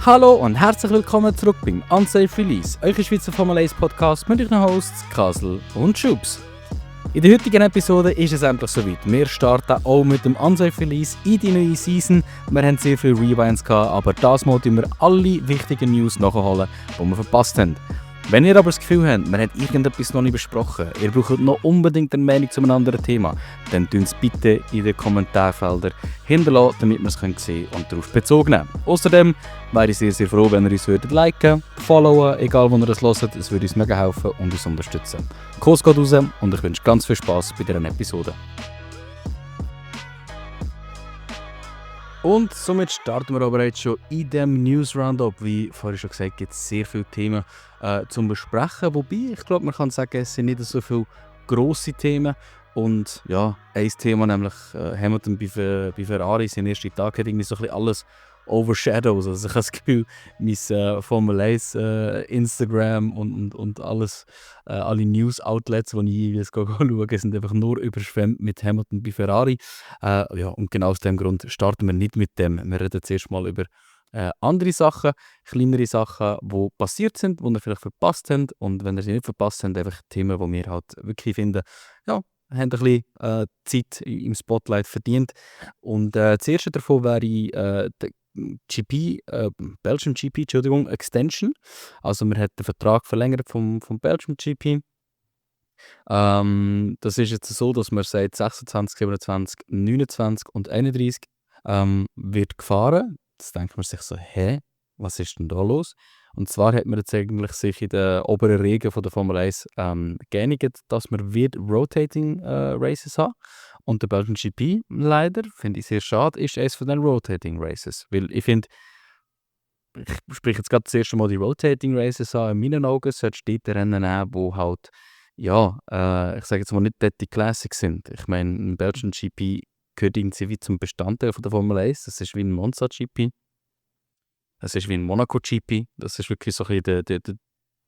Hallo und herzlich willkommen zurück beim Unsafe Release, euer Schweizer Formel 1 Podcast mit euren Hosts Kasel und Schubs. In der heutigen Episode ist es endlich soweit. Wir starten auch mit dem Unsafe Release in die neue Season. Wir haben sehr viele Rewinds gehabt, aber das Mal tun wir alle wichtigen News nachholen, die wir verpasst haben. Wenn ihr aber das Gefühl habt, wir haben irgendetwas noch nicht besprochen, ihr braucht noch unbedingt eine Meinung zu einem anderen Thema, dann tun es bitte in den Kommentarfeldern hinterlassen, damit wir es sehen können und darauf Bezug nehmen. Außerdem wäre ich sehr, sehr froh, wenn ihr uns liken, followen, egal wo ihr das hört, es würde uns mega helfen und uns unterstützen. Kuss geht raus und ich wünsche ganz viel Spass bei dieser Episode. Und somit starten wir aber jetzt schon in dem News Roundup. Wie vorhin schon gesagt, gibt es sehr viele Themen zum Besprechen. Wobei, ich glaube, man kann sagen, es sind nicht so viele grosse Themen. Und ja, ein Thema, nämlich Hamilton bei Ferrari, sein erster Tag hat irgendwie so ein bisschen alles overshadows. Also ich habe das Gefühl, mein Formel 1 Instagram und alles, alle News-Outlets, die ich jeweils schaue, sind einfach nur überschwemmt mit Hamilton bei Ferrari. Ja, und genau aus dem Grund starten wir nicht mit dem. Wir reden zuerst mal über andere Sachen, kleinere Sachen, die passiert sind, die wir vielleicht verpasst haben. Und wenn ihr sie nicht verpasst habt, einfach Themen, die wir halt wirklich finden, ja, haben ein bisschen Zeit im Spotlight verdient. Und das erste davon wäre der Belgian GP, Extension. Also wir haben den Vertrag verlängert vom Belgian GP. Das ist jetzt so, dass man seit 26, 27, 29 und 31 wird gefahren. Jetzt denkt man sich so, was ist denn da los? Und zwar hat man jetzt eigentlich sich in den oberen Regeln von der Formel 1 geeinigt, dass man wird Rotating Races haben. Und der Belgian GP, leider, finde ich sehr schade, ist eines von den Rotating Races. Weil ich finde, ich spreche jetzt gerade das erste Mal die Rotating Races an. In meinen Augen solltest du dort Rennen nehmen, wo halt, ja, ich sage jetzt mal nicht dort die Classics sind. Ich meine, ein Belgian GP gehört irgendwie wie zum Bestandteil von der Formel 1. Das ist wie ein Monza GP. Das ist wie ein Monaco GP. Das ist wirklich so ein bisschen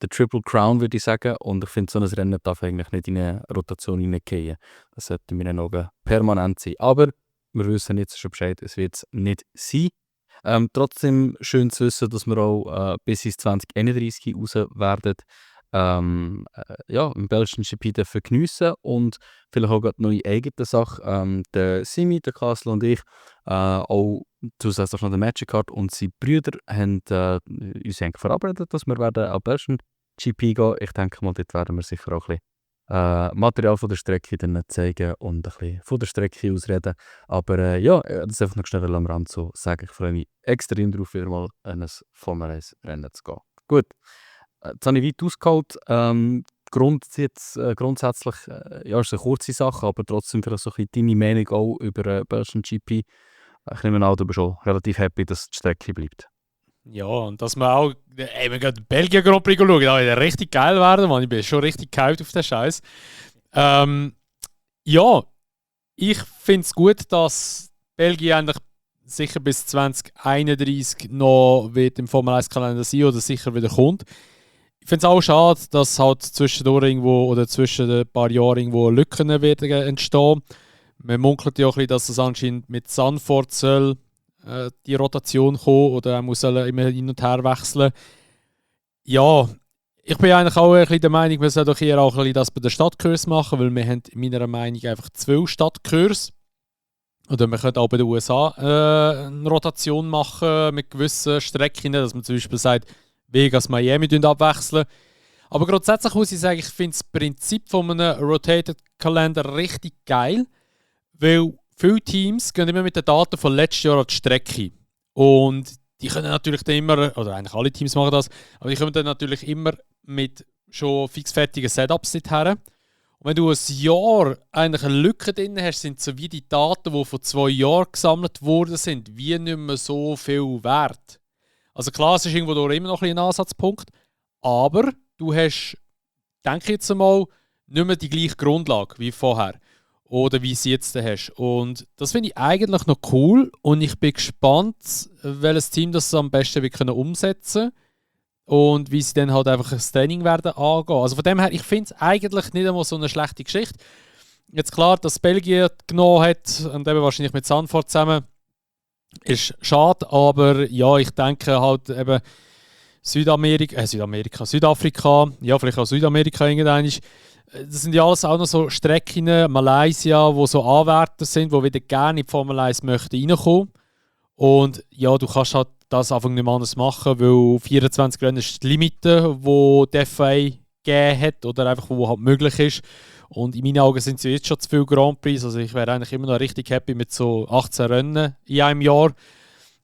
der Triple Crown, würde ich sagen. Und ich finde, so ein Rennen darf eigentlich nicht in eine Rotation hineingehen. Das sollte in meinen Augen permanent sein. Aber wir wissen jetzt schon Bescheid, es wird es nicht sein. Trotzdem schön zu wissen, dass wir auch bis ins 2031 raus werden. Ja, im Belgian GP dürfen geniessen und vielleicht auch gerade neue eigene Sache. Der Simi, der Kassel und ich, auch zusätzlich noch der Magic Card und seine Brüder haben uns eigentlich verabredet, dass wir werden am Belgian GP gehen. Ich denke mal, dort werden wir sicher auch ein bisschen Material von der Strecke dann zeigen und ein bisschen von der Strecke ausreden. Aber ja, das ist einfach noch schnell am Rand so sagen. Ich freue mich extrem darauf, wieder mal in ein Formel 1 Rennen zu gehen. Gut. Jetzt habe ich weit ausgeholt. Grundsätzlich ja, ist es eine kurze Sache, aber trotzdem vielleicht so ein bisschen deine Meinung auch über Belgian GP. Ich nehme an, du bist schon relativ happy, dass die Strecke bleibt. Ja, und dass wir auch wir gehen den Belgien Grand Prix schauen, da wird richtig geil werden, man. Ich bin schon richtig gehypt auf den Scheiß. Ja, ich finde es gut, dass Belgien eigentlich sicher bis 2031 noch wird im Formel 1 Kalender sein oder sicher wieder kommt. Ich finde es auch schade, dass halt zwischendurch irgendwo oder zwischen ein paar Jahren irgendwo Lücken werden entstehen. Man munkelt ja auch ein bisschen, dass es anscheinend mit Zandvoort soll die Rotation kommen oder er muss immer hin und her wechseln. Ja, ich bin eigentlich auch ein bisschen der Meinung, wir sollten doch hier auch ein bisschen das bei der Stadtkurs machen, weil wir haben in meiner Meinung einfach 12 Stadtkurs. Oder wir können auch bei den USA eine Rotation machen mit gewissen Strecken, dass man zum Beispiel sagt, Vegas, Miami abwechseln. Aber grundsätzlich muss ich sagen, ich finde das Prinzip von einem Rotated Kalender richtig geil, weil viele Teams gehen immer mit den Daten von letztes Jahr an die Strecke. Und die können natürlich dann immer, oder eigentlich alle Teams machen das, aber die kommen dann natürlich immer mit schon fixfertigen Setups her. Und wenn du ein Jahr eigentlich eine Lücke drin hast, sind so wie die Daten, die vor 2 Jahren gesammelt worden sind, wie nicht mehr so viel wert. Also klar, es ist irgendwo immer noch ein Ansatzpunkt, aber du hast, denke ich jetzt einmal, nicht mehr die gleiche Grundlage wie vorher oder wie sie jetzt hast. Und das finde ich eigentlich noch cool und ich bin gespannt, welches Team das am besten wird umsetzen und wie sie dann halt einfach das Training werden angehen. Also von dem her, ich finde es eigentlich nicht einmal so eine schlechte Geschichte. Jetzt klar, dass Belgien genommen hat und eben wahrscheinlich mit Zandvoort zusammen, Ist schade, aber ja, ich denke halt eben Südafrika, ja, vielleicht auch Südamerika irgendwann. Das sind ja alles auch noch so Strecken, Malaysia, wo so Anwärter sind, die wieder gerne in die Formel 1 möchten reinkommen. Und ja, du kannst halt das einfach nicht mehr anders machen, weil 24 Rennen ist die Limite, die die FIA gegeben hat oder einfach wo halt möglich ist. Und in meinen Augen sind es jetzt schon zu viele Grand Prix. Also ich wäre eigentlich immer noch richtig happy mit so 18 Rennen in einem Jahr.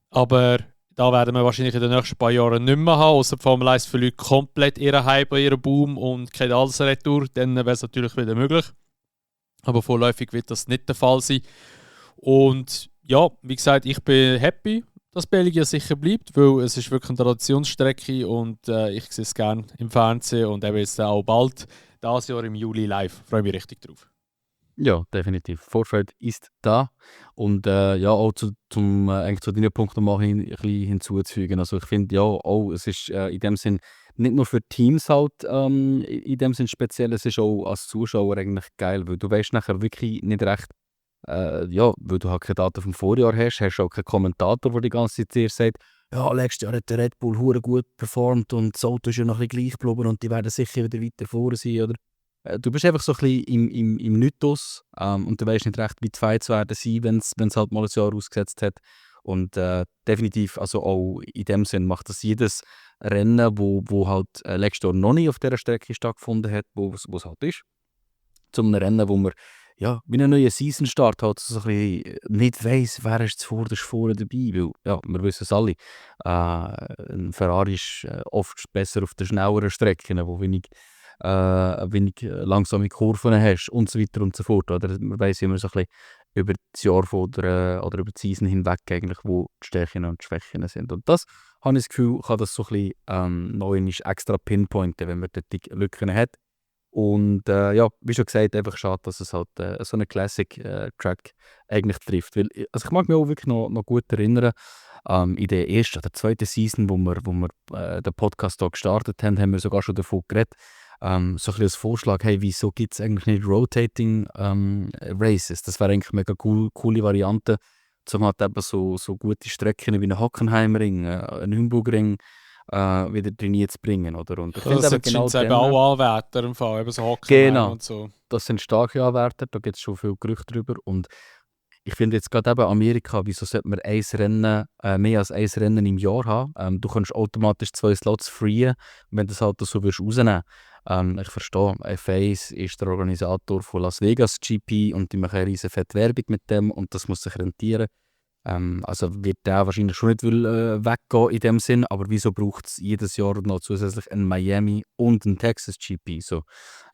Aber da werden wir wahrscheinlich in den nächsten paar Jahren nicht mehr haben, außer die Formel 1 verliert komplett ihren Hype, ihren Boom und geht alles retour. Dann wäre es natürlich wieder möglich. Aber vorläufig wird das nicht der Fall sein. Und ja, wie gesagt, ich bin happy, dass Belgien sicher bleibt, weil es ist wirklich eine Traditionsstrecke und ich sehe es gerne im Fernsehen und eben jetzt auch bald, dieses Jahr im Juli live. Freue mich richtig drauf. Ja, definitiv. Vorfreude ist da. Und ja, auch eigentlich zu deinen Punkten noch ein bisschen hinzuzufügen. Also ich finde ja auch, es ist in dem Sinn nicht nur für Teams halt in dem Sinn speziell, es ist auch als Zuschauer eigentlich geil, weil du weißt nachher wirklich nicht recht, ja, weil du halt keine Daten vom Vorjahr hast du auch keinen Kommentator, der die ganze Zeit dir sagt, ja, letztes Jahr hat der Red Bull hure gut performt und das Auto ist ja noch ein bisschen gleich geblieben und die werden sicher wieder weiter vorne sein, oder? Du bist einfach so ein bisschen im Mythos und du weißt nicht recht, wie die Fights werden sein, wenn es halt mal ein Jahr ausgesetzt hat. Und definitiv, also auch in dem Sinn macht das jedes Rennen, wo halt letztes Jahr noch nicht auf dieser Strecke stattgefunden hat, wo es halt ist, zum Rennen, wo man ja, wie ein neuer Season-Start halt so ein bisschen nicht weiss, wer ist zuvorderst vorne dabei, weil ja, wir wissen es alle, ein Ferrari ist oft besser auf den schnelleren Strecken, wo wenig langsame Kurven hast und so weiter und so fort. Oder? Man weiss immer so ein bisschen über das Jahr oder über die Season hinweg eigentlich, wo die Stärken und die Schwächen sind. Und das, habe ich das Gefühl, kann das so ein bisschen noch einmal extra pinpointen, wenn man dort die Lücken hat. Und ja, wie schon gesagt, einfach schade, dass es halt so einen Classic-Track eigentlich trifft. Weil, also ich mag mich auch wirklich noch gut erinnern, in der ersten oder zweiten Season, wo wir den Podcast hier gestartet haben, haben wir sogar schon davon geredet, so ein bisschen als Vorschlag, hey, wieso gibt es eigentlich nicht Rotating Races? Das wäre eigentlich eine mega coole Variante, um halt eben so gute Strecken wie einen Hockenheimring, einen Nürburgring wieder trainiert zu bringen. Oder? Und ich Ja, finde das eben sind genau eben auch Anwärter im Fall, eben so Hockenheim genau, und so. das sind starke Anwärter, da gibt es schon viel Gerüchte drüber. Und ich finde jetzt gerade eben Amerika, wieso sollte man mehr als ein Rennen im Jahr haben? Du kannst automatisch 2 Slots freeën, wenn du das halt so rausnehmen willst. Ich verstehe, FaCe ist der Organisator von Las Vegas GP und die machen eine riesen fette Werbung mit dem und das muss sich rentieren. Also wird der wahrscheinlich schon nicht weggehen in dem Sinn, aber wieso braucht es jedes Jahr noch zusätzlich ein Miami und ein Texas GP? So,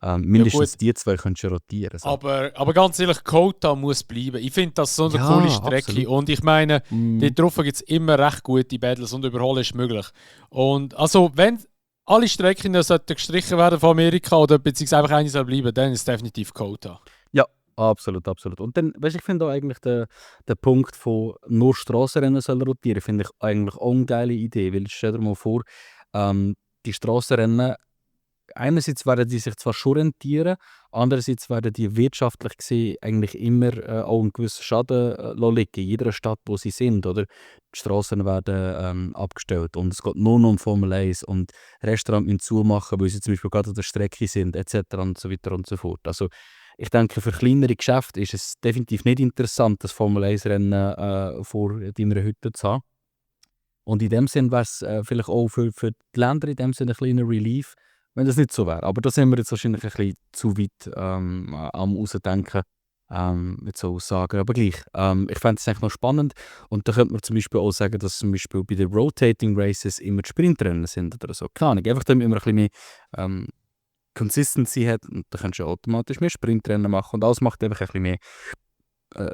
mindestens gut. die zwei könntest du rotieren. So. Aber ganz ehrlich, Kota muss bleiben. Ich finde das so eine Ja, coole Strecke. absolut. Und ich meine, dort drauf gibt es immer recht gute Battles und überholen ist möglich. Und also, wenn alle Strecken sollten gestrichen werden von Amerika oder beziehungsweise einfach eine soll bleiben, dann ist es definitiv Kota. Ja, absolut, absolut. Und dann, weißt du, ich finde auch eigentlich den Punkt von nur Strassenrennen soll rotieren, finde ich eigentlich auch eine geile Idee. Weil stell dir mal vor, die Strassenrennen, einerseits werden die sich zwar schon rentieren, andererseits werden die wirtschaftlich gesehen eigentlich immer auch einen gewissen Schaden liegen, in jeder Stadt, wo sie sind. Oder? Die Straßen werden abgestellt und es geht nur noch um Formel 1 und Restaurants müssen zumachen, weil sie zum Beispiel gerade an der Strecke sind, etc. und so weiter und so fort. Also, ich denke, für kleinere Geschäfte ist es definitiv nicht interessant, das Formel 1-Rennen vor deiner Hütte zu haben. Und in dem Sinn wäre es vielleicht auch für die Länder in dem Sinne ein kleiner Relief, wenn das nicht so wäre. Aber da sind wir jetzt wahrscheinlich ein bisschen zu weit am Ausdenken mit so Aussagen. Aber gleich, ich fände es eigentlich noch spannend. Und da könnte man zum Beispiel auch sagen, dass zum Beispiel bei den Rotating Races immer die Sprintrennen sind oder so. Keine Ahnung, einfach damit man ein bisschen mehr Consistency hat. Und da kannst du automatisch mehr Sprintrennen machen. Und alles macht einfach ein bisschen mehr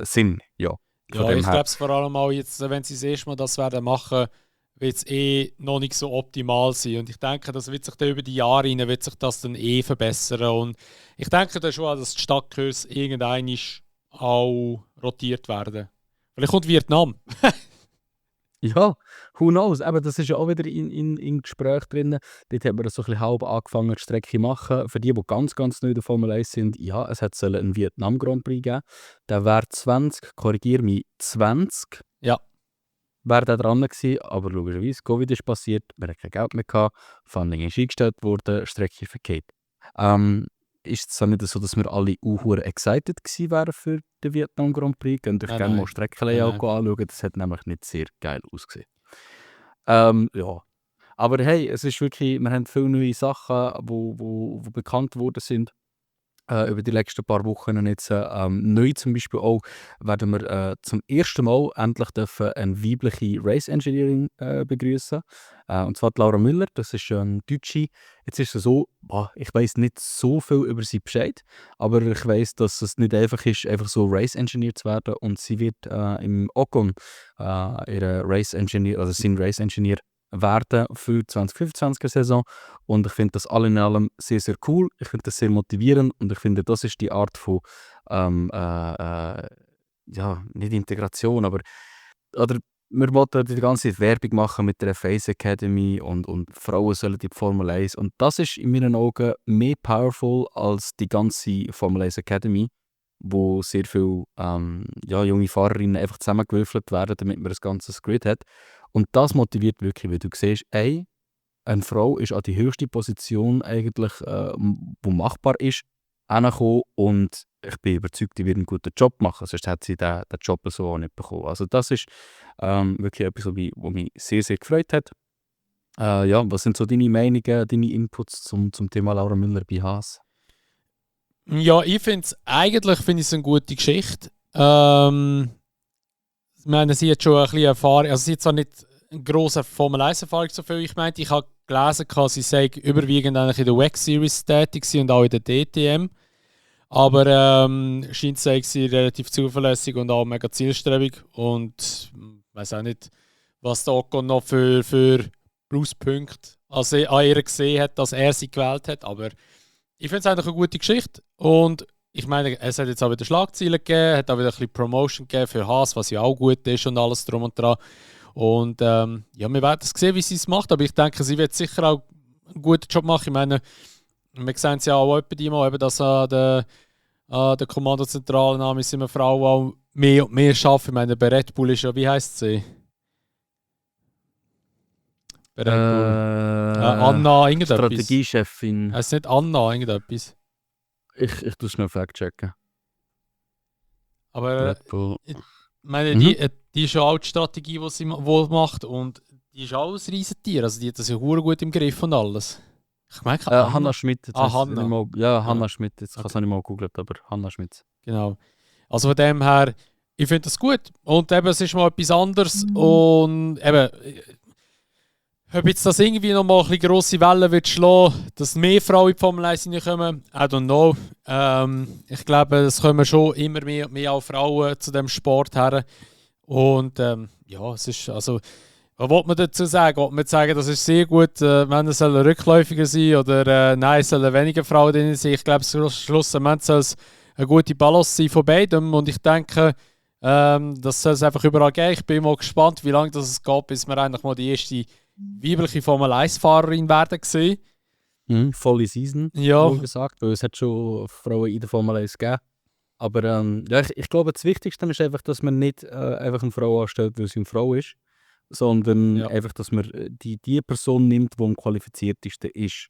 Sinn. Ja, Ja, ich glaube es vor allem auch jetzt, wenn sie das erste Mal das werden machen, wird es noch nicht so optimal sein. Und ich denke, das wird sich dann über die Jahre hinein wird sich das dann verbessern. Und ich denke dann schon, dass die Stadtgröße irgendwann auch rotiert werden. Vielleicht kommt Vietnam. Ja, who knows? Eben, das ist ja auch wieder in Gespräch drin. Dort hat man so ein bisschen halb angefangen, die Strecke zu machen. Für die ganz, ganz neu in der Formel 1 sind, ja, es hat einen Vietnam Grand Prix geben. Der wäre 20, korrigiere mich, 20. Ja. wäre da dran gewesen, aber logischerweise, Covid ist passiert, wir hatten kein Geld mehr gehabt, Funding ist eingestellt worden, Strecke verkehrt. Ist es dann nicht so, dass wir alle hure excited gewesen wären für den Vietnam Grand Prix? Könnt euch gerne mal Streckenlayout anschauen, das hat nämlich nicht sehr geil ausgesehen. Ja. Aber hey, es ist wirklich, wir haben viele neue Sachen, wo bekannt worden sind über die letzten paar Wochen jetzt. Neu zum Beispiel auch werden wir zum ersten Mal endlich dürfen eine weibliche Race Engineering begrüßen. Und zwar die Laura Müller, das ist eine Deutsche. Jetzt ist es so, ich weiß nicht so viel über sie Bescheid, aber ich weiß, dass es nicht einfach ist, einfach so Race Engineer zu werden. Und sie wird im Ocon ihre Race Engineer, also sein Race Engineer werden für die 2025er Saison. Und ich finde das alle in allem sehr, sehr cool. Ich finde das sehr motivierend und ich finde, das ist die Art von, ja, nicht Integration, aber oder wir wollten die ganze Zeit Werbung machen mit der FaZe Academy und Frauen sollen die Formel 1. Und das ist in meinen Augen mehr powerful als die ganze Formel 1 Academy, wo sehr viele junge Fahrerinnen einfach zusammengewürfelt werden, damit man das ganze Grid hat. Und das motiviert wirklich, weil du siehst, eine Frau ist an die höchste Position eigentlich, wo machbar ist, angekommen und ich bin überzeugt, die wird einen guten Job machen, sonst hat sie den Job so auch nicht bekommen. Also das ist wirklich etwas, was mich sehr, sehr gefreut hat. Ja, was sind so deine Meinungen, deine Inputs zum Thema Laura Müller bei Haas? Ja, ich finde es eine gute Geschichte. Ich meine, sie hat schon ein bisschen Erfahrung, also sie hat zwar nicht eine grosse Formel-1-Erfahrung, so viel ich meinte. Ich habe gelesen, sie sei überwiegend eigentlich in der WEC-Series tätig und auch in der DTM. Aber scheint sie relativ zuverlässig und auch mega zielstrebig. Und ich weiß auch nicht, was der Ocon noch für Pluspunkte an ihr gesehen hat, dass er sie gewählt hat. Aber ich finde es eigentlich eine gute Geschichte. Und ich meine, es hat jetzt auch wieder Schlagzeilen gegeben, hat auch wieder ein bisschen Promotion gegeben für Haas, was ja auch gut ist und alles drum und dran. Und ja, wir werden sehen, wie sie es macht, aber ich denke, sie wird sicher auch einen guten Job machen. Ich meine, wir sehen es ja auch etwa die Mal, dass an der Kommandozentrale namens sind wir Frauen auch mehr und mehr arbeiten. Ich meine, bei Red Bull ist ja, wie heisst sie? Bei Red Bull. Anna, irgendetwas. Strategiechefin. Heißt nicht Anna, irgendetwas? Ich tue es schnell fact-checken. Aber ich meine, die ist ja auch die Strategie, die sie macht und die ist auch ein Riesentier. Also die hat das ja hure gut im Griff und alles. Ich meine, Hanna Schmidt. Hanna. Hanna Schmidt. Jetzt habe ich nicht mal gegoogelt, aber Hanna Schmidt. Genau. Also von dem her, ich finde das gut. Und eben, es ist mal etwas anderes. Und eben, ob jetzt das irgendwie noch mal ein bisschen grosse Wellen wird schlagen, dass mehr Frauen in die Formel 1 kommen, I don't know. Ich glaube, es kommen schon immer mehr auch Frauen zu dem Sport her. Und ja, es ist, also, was will man dazu sagen? Will man sagen, das ist sehr gut, Männer sollen rückläufiger sein oder nein, sollen weniger Frauen drin sein? Ich glaube, schlussendlich soll es eine gute Balance sein von beidem. Und ich denke, das soll es einfach überall geben. Ich bin mal gespannt, wie lange das geht, bis wir eigentlich mal die erste weibliche Formel-1-Fahrerin werden sehen. Volle Season, ja. Gesagt, weil es hat schon Frauen in der Formel 1 gegeben. Aber ja, ich glaube, das Wichtigste ist einfach, dass man nicht einfach eine Frau anstellt, weil sie eine Frau ist, sondern einfach, dass man die Person nimmt, die am qualifiziertesten ist.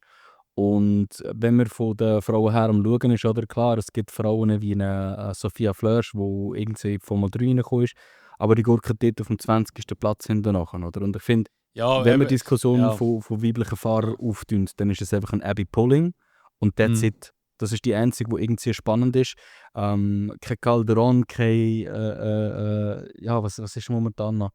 Und wenn man von den Frauen her am Schauen ist, oder klar, es gibt Frauen wie eine Sophia Flörsch, die irgendwie in die Formel 3 reingekommen ist, aber die gurken dort auf dem 20. Platz hinterher, oder? Und ich finde, wenn man Diskussionen von weiblichen Fahrern auftun, dann ist es einfach ein Abby Pulling und that's it. Das ist die einzige, die irgendwie spannend ist. Kein Calderon, kein was ist momentan noch?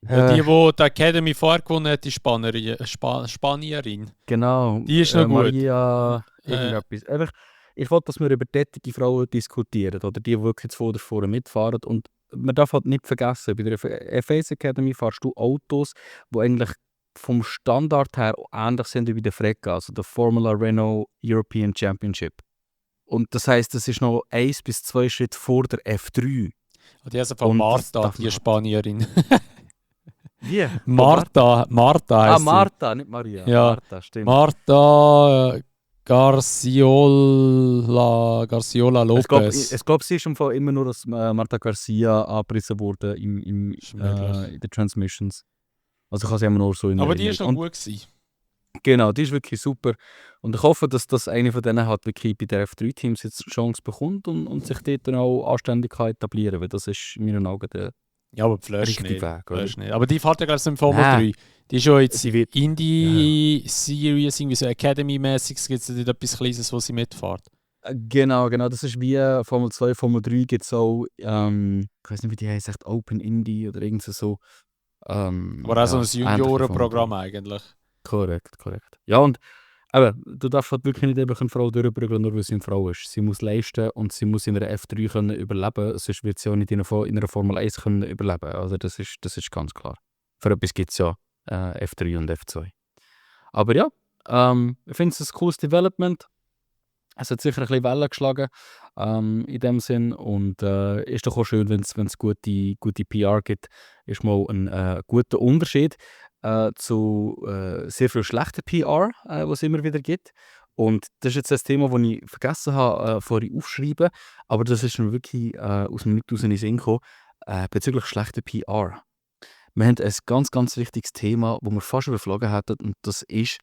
Die Academy vorgewonnen hat, die Spanierin. Genau. Die ist noch gut. Maria, irgendetwas. Einfach, ich wollte, dass wir über tätige Frauen diskutieren, oder die wirklich vorne mitfahren. Und man darf halt nicht vergessen, bei der FaZe Academy fahrst du Autos, die eigentlich vom Standard her ähnlich sind wie bei der Freca, also der Formula Renault European Championship. Und das heisst, das ist noch 1 bis 2 Schritte vor der F3. Die heißt von Marta, die Spanierin. Wie? Marta heisst Marta, nicht Maria. Ja. Marta, stimmt. Marta Garciola Lopez. Ich glaube, sie ist im Fall immer nur als Marta Garcia angepriesen worden in den Transmissions. Also ich habe sie immer nur so in Aber die ist noch und, gut gewesen. Genau, die ist wirklich super. Und ich hoffe, dass das eine von denen hat wirklich bei der F3-Teams jetzt eine Chance bekommt und sich dort dann auch anständig kann etablieren, weil das ist in meinen Augen der Ja, aber Flash richtige nicht. Weg. Flash nicht. Aber die fährt ja gerade so im Formel Nein. 3. Die ist ja jetzt Sie wird- Indie-Series, irgendwie so Academy-mäßig, gibt es dort etwas Kleines, wo sie mitfährt. Genau, das ist wie Formel 2, Formel 3 gibt es auch, ich weiß nicht, wie die heißt, echt Open Indie oder irgend so. Aber auch so ein ähnlich wie Juniorenprogramm Formel eigentlich. 3. Korrekt. Ja, und eben, du darfst halt wirklich nicht einfach eine Frau durchprügeln, nur weil sie eine Frau ist. Sie muss leisten und sie muss in einer F3 können überleben, sonst wird sie auch nicht in einer Formel 1 können überleben. Also das ist ganz klar. Für etwas gibt es ja F3 und F2. Aber ja, ich finde es ein cooles Development. Es hat sicher ein bisschen Wellen geschlagen in dem Sinn und ist doch auch schön, wenn es gute PR gibt. Ist mal ein guter Unterschied zu sehr viel schlechter PR, was es immer wieder gibt. Und das ist jetzt ein Thema, das ich vergessen habe, vorhin aufzuschreiben, aber das ist mir wirklich aus dem Nichts raus in den Sinn gekommen, bezüglich schlechter PR. Wir haben ein ganz, ganz wichtiges Thema, das wir fast überflogen hätten, und das ist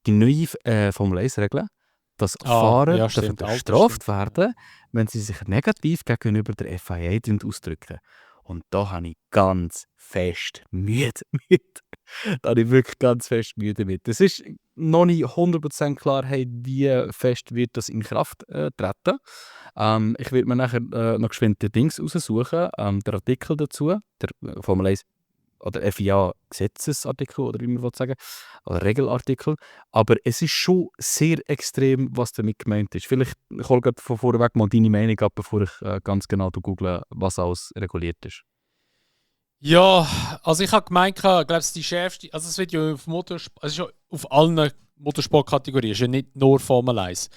die neue Formel 1-Regel, dass Fahrer ja, dürfen stimmt, bestraft stimmt. werden, wenn sie sich negativ gegenüber der FIA ausdrücken. Und da habe ich ganz fest Mühe damit. Da habe ich wirklich ganz fest Mühe damit. Es ist noch nicht 100% klar, hey, wie fest wird das in Kraft treten. Ich werde mir nachher noch geschwind den Dings raussuchen, den Artikel dazu, der Formel 1 oder FIA-Gesetzesartikel, oder wie man sagen will, oder Regelartikel. Aber es ist schon sehr extrem, was damit gemeint ist. Vielleicht ich hole gerade von vorweg mal deine Meinung ab, bevor ich ganz genau google, was alles reguliert ist. Ja, also ich habe gemeint, ich glaube, es ist die schärfste, also es wird ja es ist ja auf allen Motorsportkategorien, es ist ja nicht nur Formel 1.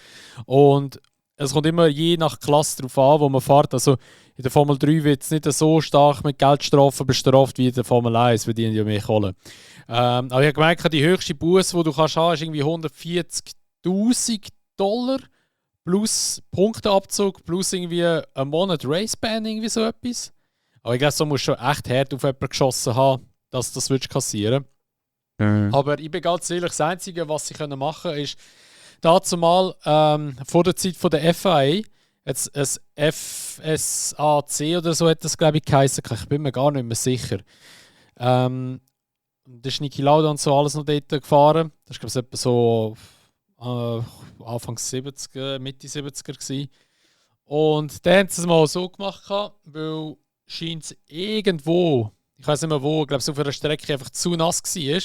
Und es kommt immer je nach Klasse darauf an, wo man fährt. Also in der Formel 3 wird es nicht so stark mit Geldstrafen bestraft wie in der Formel 1, weil die haben ja mehr Kohle. Aber ich habe gemerkt, die höchste Buße, die du kannst haben, ist irgendwie $140.000 plus Punkteabzug plus irgendwie einen Monat Raceban, irgendwie so etwas. Aber ich glaube, so musst du schon echt hart auf jemanden geschossen haben, dass das kassieren Mhm. Aber ich bin ganz ehrlich, das Einzige, was sie machen können, ist, dazu mal vor der Zeit von der FIA, jetzt ein FSAC oder so hat das, glaube ich, geheißen. Ich bin mir gar nicht mehr sicher. Da ist Niki Lauda und so alles noch dort gefahren. Das war, glaube ich, etwa so Anfang 70er, Mitte 70er gewesen. Und dann haben sie es mal so gemacht, weil scheint es irgendwo, ich weiß nicht mehr wo, ich glaube, so auf einer Strecke einfach zu nass war.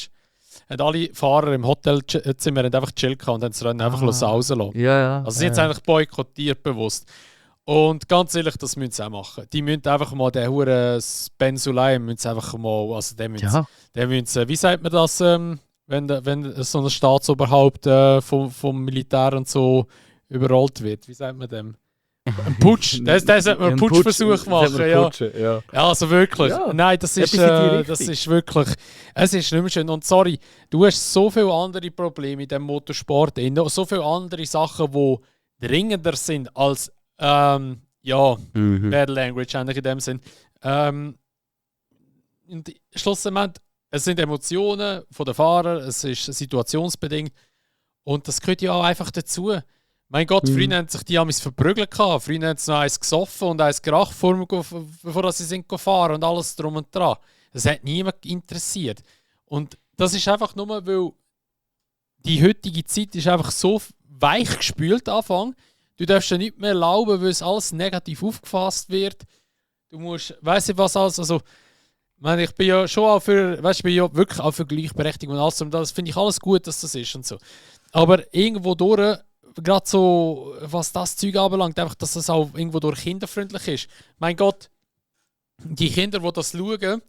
Und alle Fahrer im Hotelzimmer haben einfach chillt und haben das Rennen einfach rauslassen. Ja. Also sie haben es eigentlich boykottiert bewusst. Und ganz ehrlich, das müssen sie auch machen. Die müssen einfach mal den Huren Ben Sulayem müssen sie einfach mal, also den müssen sie, wie sagt man das, wenn so ein Staatsoberhaupt vom Militär und so überrollt wird? Wie sagt man dem? Ein Putsch, das sollte man einen Putschversuch machen, ja. Ja, also wirklich. Ja. Nein, das ist wirklich, es ist nicht mehr schön. Und sorry, du hast so viele andere Probleme in diesem Motorsport, so viele andere Sachen, die dringender sind als, Bad Language eigentlich in dem Sinn. Und schlussendlich, es sind Emotionen von den Fahrern, es ist situationsbedingt und das gehört ja auch einfach dazu. Mein Gott, früher haben sich die Amis verprügelt. Früher haben sie noch eins gesoffen und eins geraucht, bevor sie sind gefahren und alles drum und dran. Das hat niemand interessiert. Und das ist einfach nur, weil die heutige Zeit ist einfach so weich gespült Anfang. Du darfst ja nicht mehr erlauben, weil es alles negativ aufgefasst wird. Du musst, weiss ich was alles, also ich bin ja schon auch für, ich bin ja wirklich auch für Gleichberechtigung und alles. Und das finde ich alles gut, dass das ist und so. Aber irgendwo durch, gerade so, was das Zeug anbelangt, einfach, dass das auch irgendwo durch kinderfreundlich ist. Mein Gott, die Kinder, die das schauen,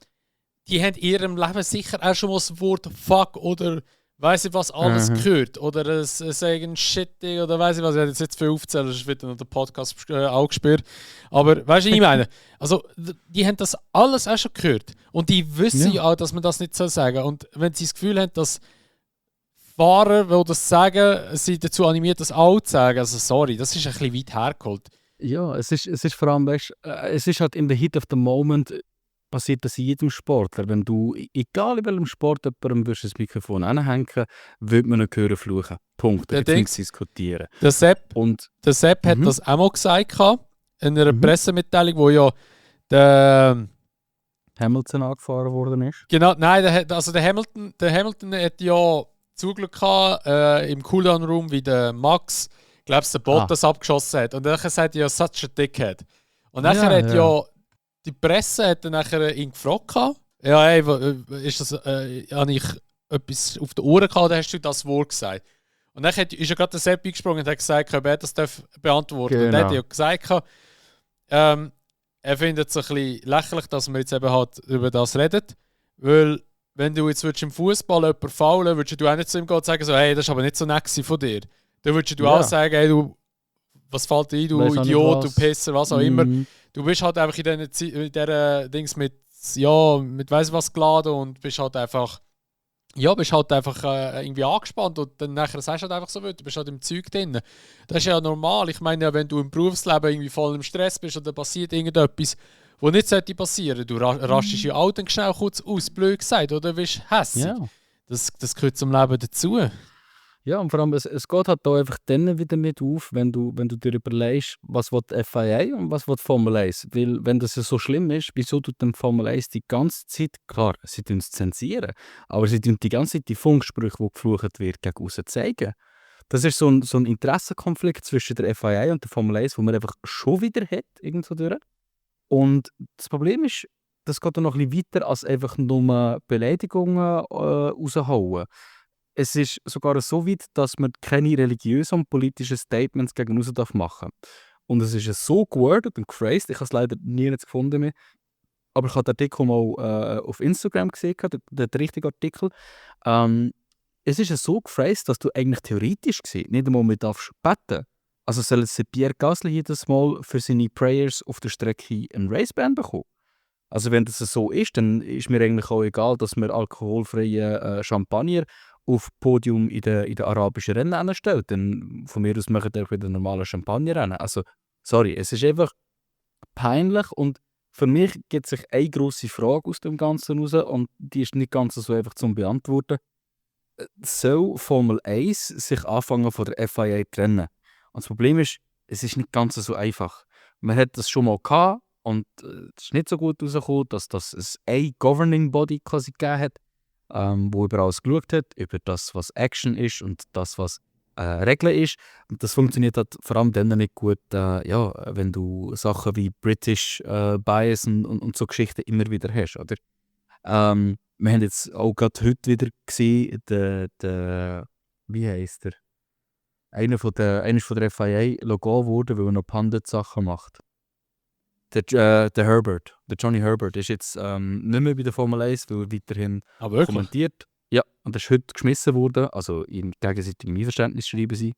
die haben in ihrem Leben sicher auch schon mal das Wort Fuck oder weiss ich was alles gehört. Oder sagen Shitty oder weiss ich was. Ich werde jetzt viel aufzählen, das wird noch der Podcast auch gespürt. Aber weißt du, was ich meine? Also, die haben das alles auch schon gehört. Und die wissen ja auch, dass man das nicht sagen soll. Und wenn sie das Gefühl haben, dass Fahrer, die das sagen, sind dazu animiert, das auch zu sagen. Also sorry, das ist ein bisschen weit hergeholt. Ja, es ist vor allem, weißt, es ist halt in the heat of the moment passiert das in jedem Sportler. Wenn du, egal in welchem Sport, jemandem würdest das Mikrofon anhängen, würde man ihn hören fluchen. Punkt. Da Der gibt es nichts Dings, zu diskutieren. der Sepp, Und der Sepp hat mhm, das auch mal gesagt gehabt, in einer mhm, Pressemitteilung, wo ja der, Hamilton angefahren worden ist. genau, nein, der Hamilton hat ja Zugglück gehabt, im Cooldown-Room, wie der Max, glaubst der Ah, Bottas abgeschossen hat. Und dann sagt er ja, such a dickhead. Und nachher ja, hat ja. ja, die Presse hat dann nachher ihn gefragt gehabt, ja, hey, ist das, habe ich etwas auf den Ohren gehabt, oder hast du das wohl gesagt? Und dann ist ja gerade der Sepp eingesprungen und hat gesagt, ob er das darf beantworten. Und er hat Genau. ja gesagt, gehabt, ähm, er findet es ein bisschen lächerlich, dass man jetzt eben halt über das redet, weil wenn du jetzt im Fußball jemanden faulen würdest du auch nicht zu ihm gehen und sagen, so, hey, das ist aber nicht so nett gewesen von dir. Dann würdest du auch Ja, sagen, hey, du, was fällt dir ein, du weiß auch nicht Idiot, du was. Pisser, was auch immer. Mhm. Du bist halt einfach in dieser Dings mit, ja, mit weiss was geladen und bist halt einfach, ja, bist halt einfach irgendwie angespannt und dann nachher sagst du halt einfach so, du bist halt im Zeug drin. Das ist ja normal. Ich meine, ja, wenn du im Berufsleben irgendwie voll im Stress bist oder passiert irgendetwas, was nicht sollte passieren, du rastest ja auch dann schnell kurz aus, blöd gesagt, oder bist hässig. Ja. Das gehört zum Leben dazu. Ja, und vor allem, es geht halt da einfach dann wieder nicht auf, wenn du dir überlegst, was will die FIA und was will die Formel 1. Weil, wenn das ja so schlimm ist, wieso tut dann Formel 1 die ganze Zeit, klar, sie tun es zensieren, aber sie tun die ganze Zeit die Funksprüche, die geflucht wird, gegen aussen zeigen. Das ist so ein Interessenkonflikt zwischen der FIA und der Formel 1, wo man einfach schon wieder hat, irgendwo durch. Und das Problem ist, das geht dann noch ein bisschen weiter als einfach nur Beleidigungen raushauen. Es ist sogar so weit, dass man keine religiösen und politischen Statements gegen raus machen darf. Und es ist ja so gewordet und gephrased, ich habe es leider nirgends gefunden mehr, aber ich habe den Artikel mal auf Instagram gesehen, den richtigen Artikel. Es ist ja so gephrased, dass du eigentlich theoretisch gesehen nicht einmal mehr darfst beten. Also soll jetzt Pierre Gasly jedes Mal für seine Prayers auf der Strecke ein Raceband bekommen? Also wenn das so ist, dann ist mir eigentlich auch egal, dass man alkoholfreie Champagner auf Podium in den arabischen Rennen anstellt. Dann von mir aus machen wir wieder normale Champagnerrennen. Also, sorry, es ist einfach peinlich und für mich gibt sich eine grosse Frage aus dem Ganzen raus und die ist nicht ganz so einfach zu beantworten. Soll Formel 1 sich anfangen von der FIA zu trennen? Und das Problem ist, es ist nicht ganz so einfach. Man hat das schon mal gehabt und es ist nicht so gut herausgekommen, dass es ein Governing Body quasi gegeben hat, wo über alles geschaut hat, über das, was Action ist und das, was Regeln ist. Und das funktioniert halt vor allem dann nicht gut, ja, wenn du Sachen wie British Bias und so Geschichten immer wieder hast, oder? Wir haben jetzt auch gerade heute wieder gesehen, wie heisst er? Einer von der FIA Logo wurde, weil er noch Pundit-Sachen macht. Der Herbert, der Johnny Herbert, ist jetzt nicht mehr bei der Formel 1, weil er weiterhin Ah, wirklich? kommentiert. Ja, und er ist heute geschmissen worden, also in gegenseitigem Einverständnis schreiben sie,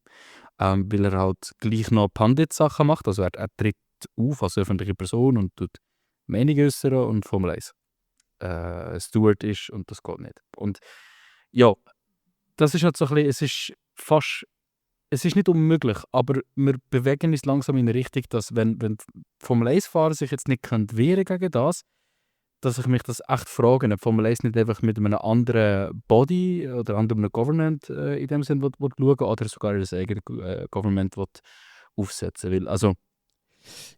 weil er halt gleich noch Pundit-Sachen macht, also er tritt auf als öffentliche Person und tut Meinung äußern und Formel 1 Steward ist und das geht nicht. Und ja, das ist halt so ein bisschen, es ist nicht unmöglich, aber wir bewegen uns langsam in eine Richtung, dass wenn die Formel 1-Fahrer sich jetzt nicht wehren gegen das, dass ich mich das echt frage, ob Formel 1 nicht einfach mit einem anderen Body oder anderem Government in dem Sinn will schauen oder sogar das eigene Government will aufsetzen will. Also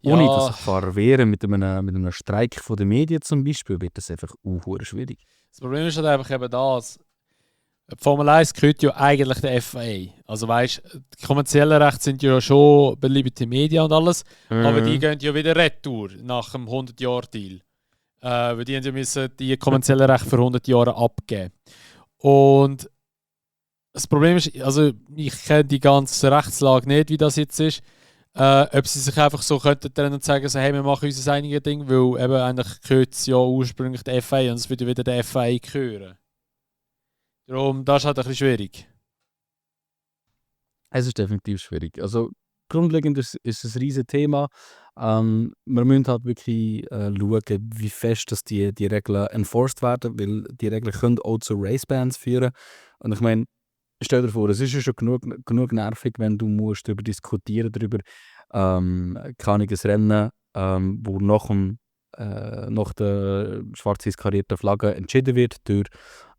ohne dass Ja, sich Fahrer wehren mit einem Streik von den Medien zum Beispiel, wird das einfach schwierig. das Problem ist halt einfach eben das. Die Formel 1 gehört ja eigentlich der FIA. Also weißt, die kommerziellen Rechte sind ja schon bei Liberty Media und alles, aber die gehen ja wieder retour nach dem 100-Jahr-Deal. Weil die haben ja müssen die kommerziellen Rechte für 100 Jahre abgeben. Und das Problem ist, also ich kenne die ganze Rechtslage nicht, wie das jetzt ist. Ob sie sich einfach so könnten trennen und sagen, so, hey, wir machen unser einiges Ding, weil eben eigentlich gehört es ja ursprünglich der FIA und es würde wieder der FIA gehören. Darum, das ist halt ein bisschen schwierig. Es ist definitiv schwierig. Also grundlegend ist es ein riesiges Thema. Wir müssen halt wirklich schauen, wie fest dass die Regeln enforced werden, weil die Regeln können auch zu Racebands führen. Und ich meine, stell dir vor, es ist ja schon genug nervig, wenn du musst darüber diskutieren darüber, kann ich ein Rennen, wo nach der schwarz-weiß karierten Flagge entschieden wird durch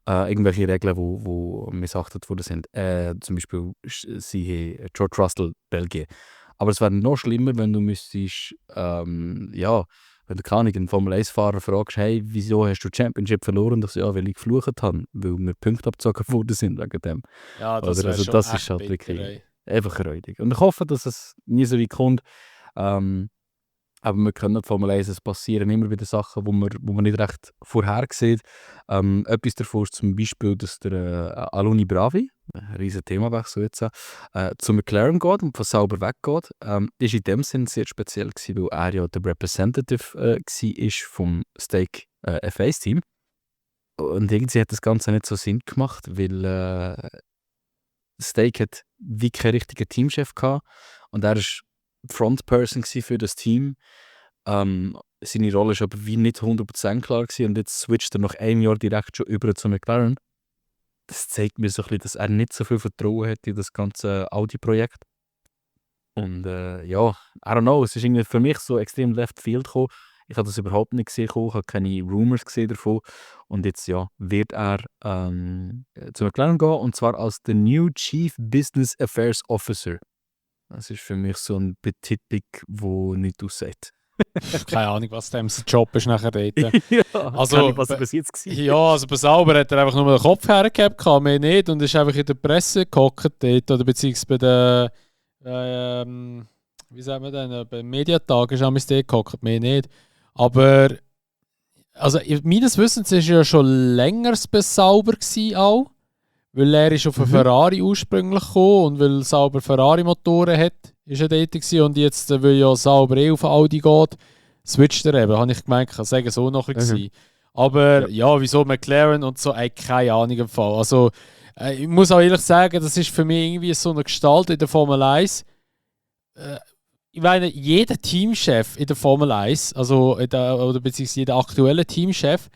irgendwelche Regeln, wo missachtet worden sind. Zum Beispiel siehe George Russell, Belgien. Aber es wäre noch schlimmer, wenn du müsstest, wenn du keine Ahnung, einen Formel-1-Fahrer fragst, hey, wieso hast du die Championship verloren? Und ich so, ja, weil ich geflucht habe, weil mir Punkte abgezogen worden sind wegen dem. Ja, das Oder, wäre also schon das echt ist halt bitter, wirklich ey. einfach räudig. Und ich hoffe, dass es nie so weit kommt. Aber wir können die Formel 1, es passieren immer wieder Sachen, wo man nicht recht vorhersieht. Etwas davon ist zum Beispiel, dass der Aloni Bravi, ein riesen Themawechsel jetzt, zu McLaren geht und von Sauber weggeht. Das war in dem Sinn sehr speziell gewesen, weil er ja der Representative war vom Stake F1-Team. Und irgendwie hat das Ganze nicht so Sinn gemacht, weil Stake hat wie keinen richtigen Teamchef gehabt und er war Frontperson für das Team. Seine Rolle war aber wie nicht 100% klar gewesen, und jetzt switcht er nach einem Jahr direkt schon über zu McLaren. Das zeigt mir so ein bisschen, dass er nicht so viel Vertrauen hat in das ganze Audi-Projekt. Und I don't know, es ist irgendwie für mich so extrem left field gekommen. Ich habe das überhaupt nicht gesehen, ich habe keine Rumors gesehen davon. Und jetzt wird er zu McLaren gehen, und zwar als der New Chief Business Affairs Officer. Das ist für mich so eine Betitelung, die nicht aussieht. Keine Ahnung, was dem sein Job ist nachher dort. Ja, Also, keine Ahnung, was er bis jetzt war. Ja, also bei Sauber hat er einfach nur den Kopf hergehabt, mehr nicht, und ist einfach in der Presse gehockt dort, oder beziehungsweise bei den, wie sagen wir denn, beim Mediatag ist er dort gehockt, mehr nicht. Aber, also meines Wissens war er ja schon länger bei Sauber gewesen auch, weil er ist auf einen Ferrari ursprünglich gekommen, und weil Sauber Ferrari-Motoren hat, ist er dort gewesen, und jetzt, weil ja Sauber auf Audi geht, switcht er eben, habe ich gemeint, ich kann sagen, so noch ein bisschen. Aber ja, wieso McLaren und so, keine Ahnung im Fall. Also, ich muss auch ehrlich sagen, das ist für mich irgendwie so eine Gestalt in der Formel 1. Ich meine, jeder Teamchef in der Formel 1, also oder beziehungsweise jeder aktuelle Teamchef,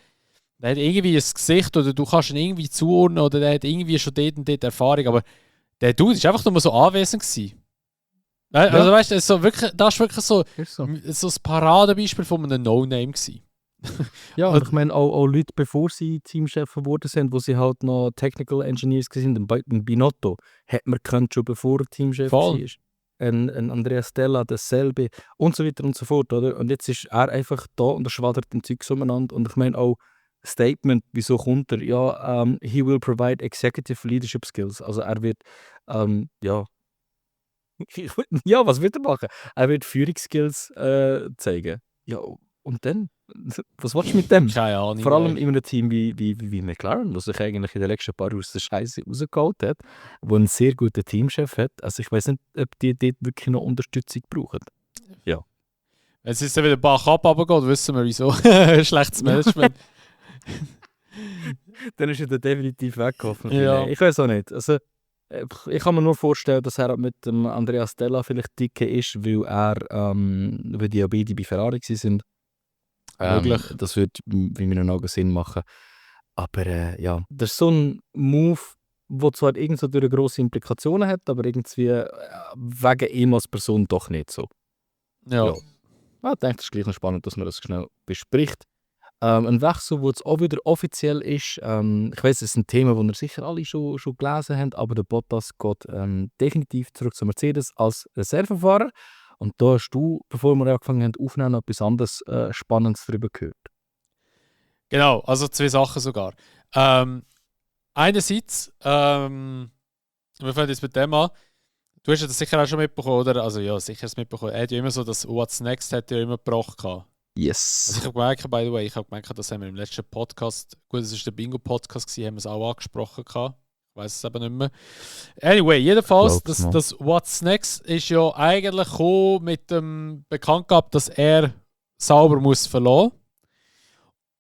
der hat irgendwie ein Gesicht, oder du kannst ihn irgendwie zuordnen, oder der hat irgendwie schon dort und dort Erfahrung, aber der Dude ist einfach nur so anwesend gewesen. Also weißt du, das ist wirklich so das Paradebeispiel von einem No-Name gewesen. Ja, und ich meine auch Leute, bevor sie Teamchef geworden sind, wo sie halt noch Technical Engineers waren, ein Binotto, hat man gekannt schon bevor er Teamchef war. Ein Andrea Stella, dasselbe und so weiter und so fort, oder? Und jetzt ist er einfach da und er schwadert den Zeug umeinander. Und ich meine auch Statement, wieso kommt er? Ja, he will provide executive leadership skills. Also er wird, ja, was wird er machen? Er wird Führungsskills zeigen. Ja, und dann? Was willst du mit dem? Keine Ahnung. Vor allem in einem Team wie McLaren, das sich eigentlich in den letzten paar Jahren aus der Scheiße rausgeholt hat, wo einen sehr guten Teamchef hat. Also ich weiß nicht, ob die dort wirklich noch Unterstützung brauchen. Ja. Wenn es jetzt wieder ein Bach runtergeht, wissen wir wieso. Schlechtes Management. Dann ist er dann definitiv weggeholfen. Ja. Ich weiß auch nicht. Also, ich kann mir nur vorstellen, dass er mit dem Andrea Stella vielleicht dicke ist, weil die ja beide bei Ferrari waren. Möglich. Das würde in meinen Augen Sinn machen. Aber das ist so ein Move, der zwar irgend so durch grosse Implikationen hat, aber irgendwie wegen ihm als Person doch nicht so. Ja. Ich denke, es ist gleich noch spannend, dass man das schnell bespricht. Ein Wechsel, der jetzt auch wieder offiziell ist. Ich weiss, es ist ein Thema, das ihr sicher alle schon gelesen habt, aber der Bottas geht definitiv zurück zu Mercedes als Reservefahrer. Und da hast du, bevor wir angefangen haben aufzunehmen, noch etwas anderes Spannendes darüber gehört. Genau, also 2 Sachen sogar. Einerseits, wir fangen jetzt mit dem an. Du hast ja das sicher auch schon mitbekommen, oder? Also ja, sicher hast du mitbekommen. Er hat ja immer so das What's Next hat ja immer gebracht. Yes. Also ich habe gemerkt, by the way, das haben wir im letzten Podcast, gut, das war der Bingo-Podcast, haben wir es auch angesprochen. Ich weiß es aber nicht mehr. Anyway, jedenfalls, das What's Next ist ja eigentlich gekommen mit dem Bekanntgabe, dass er Sauber muss verlassen.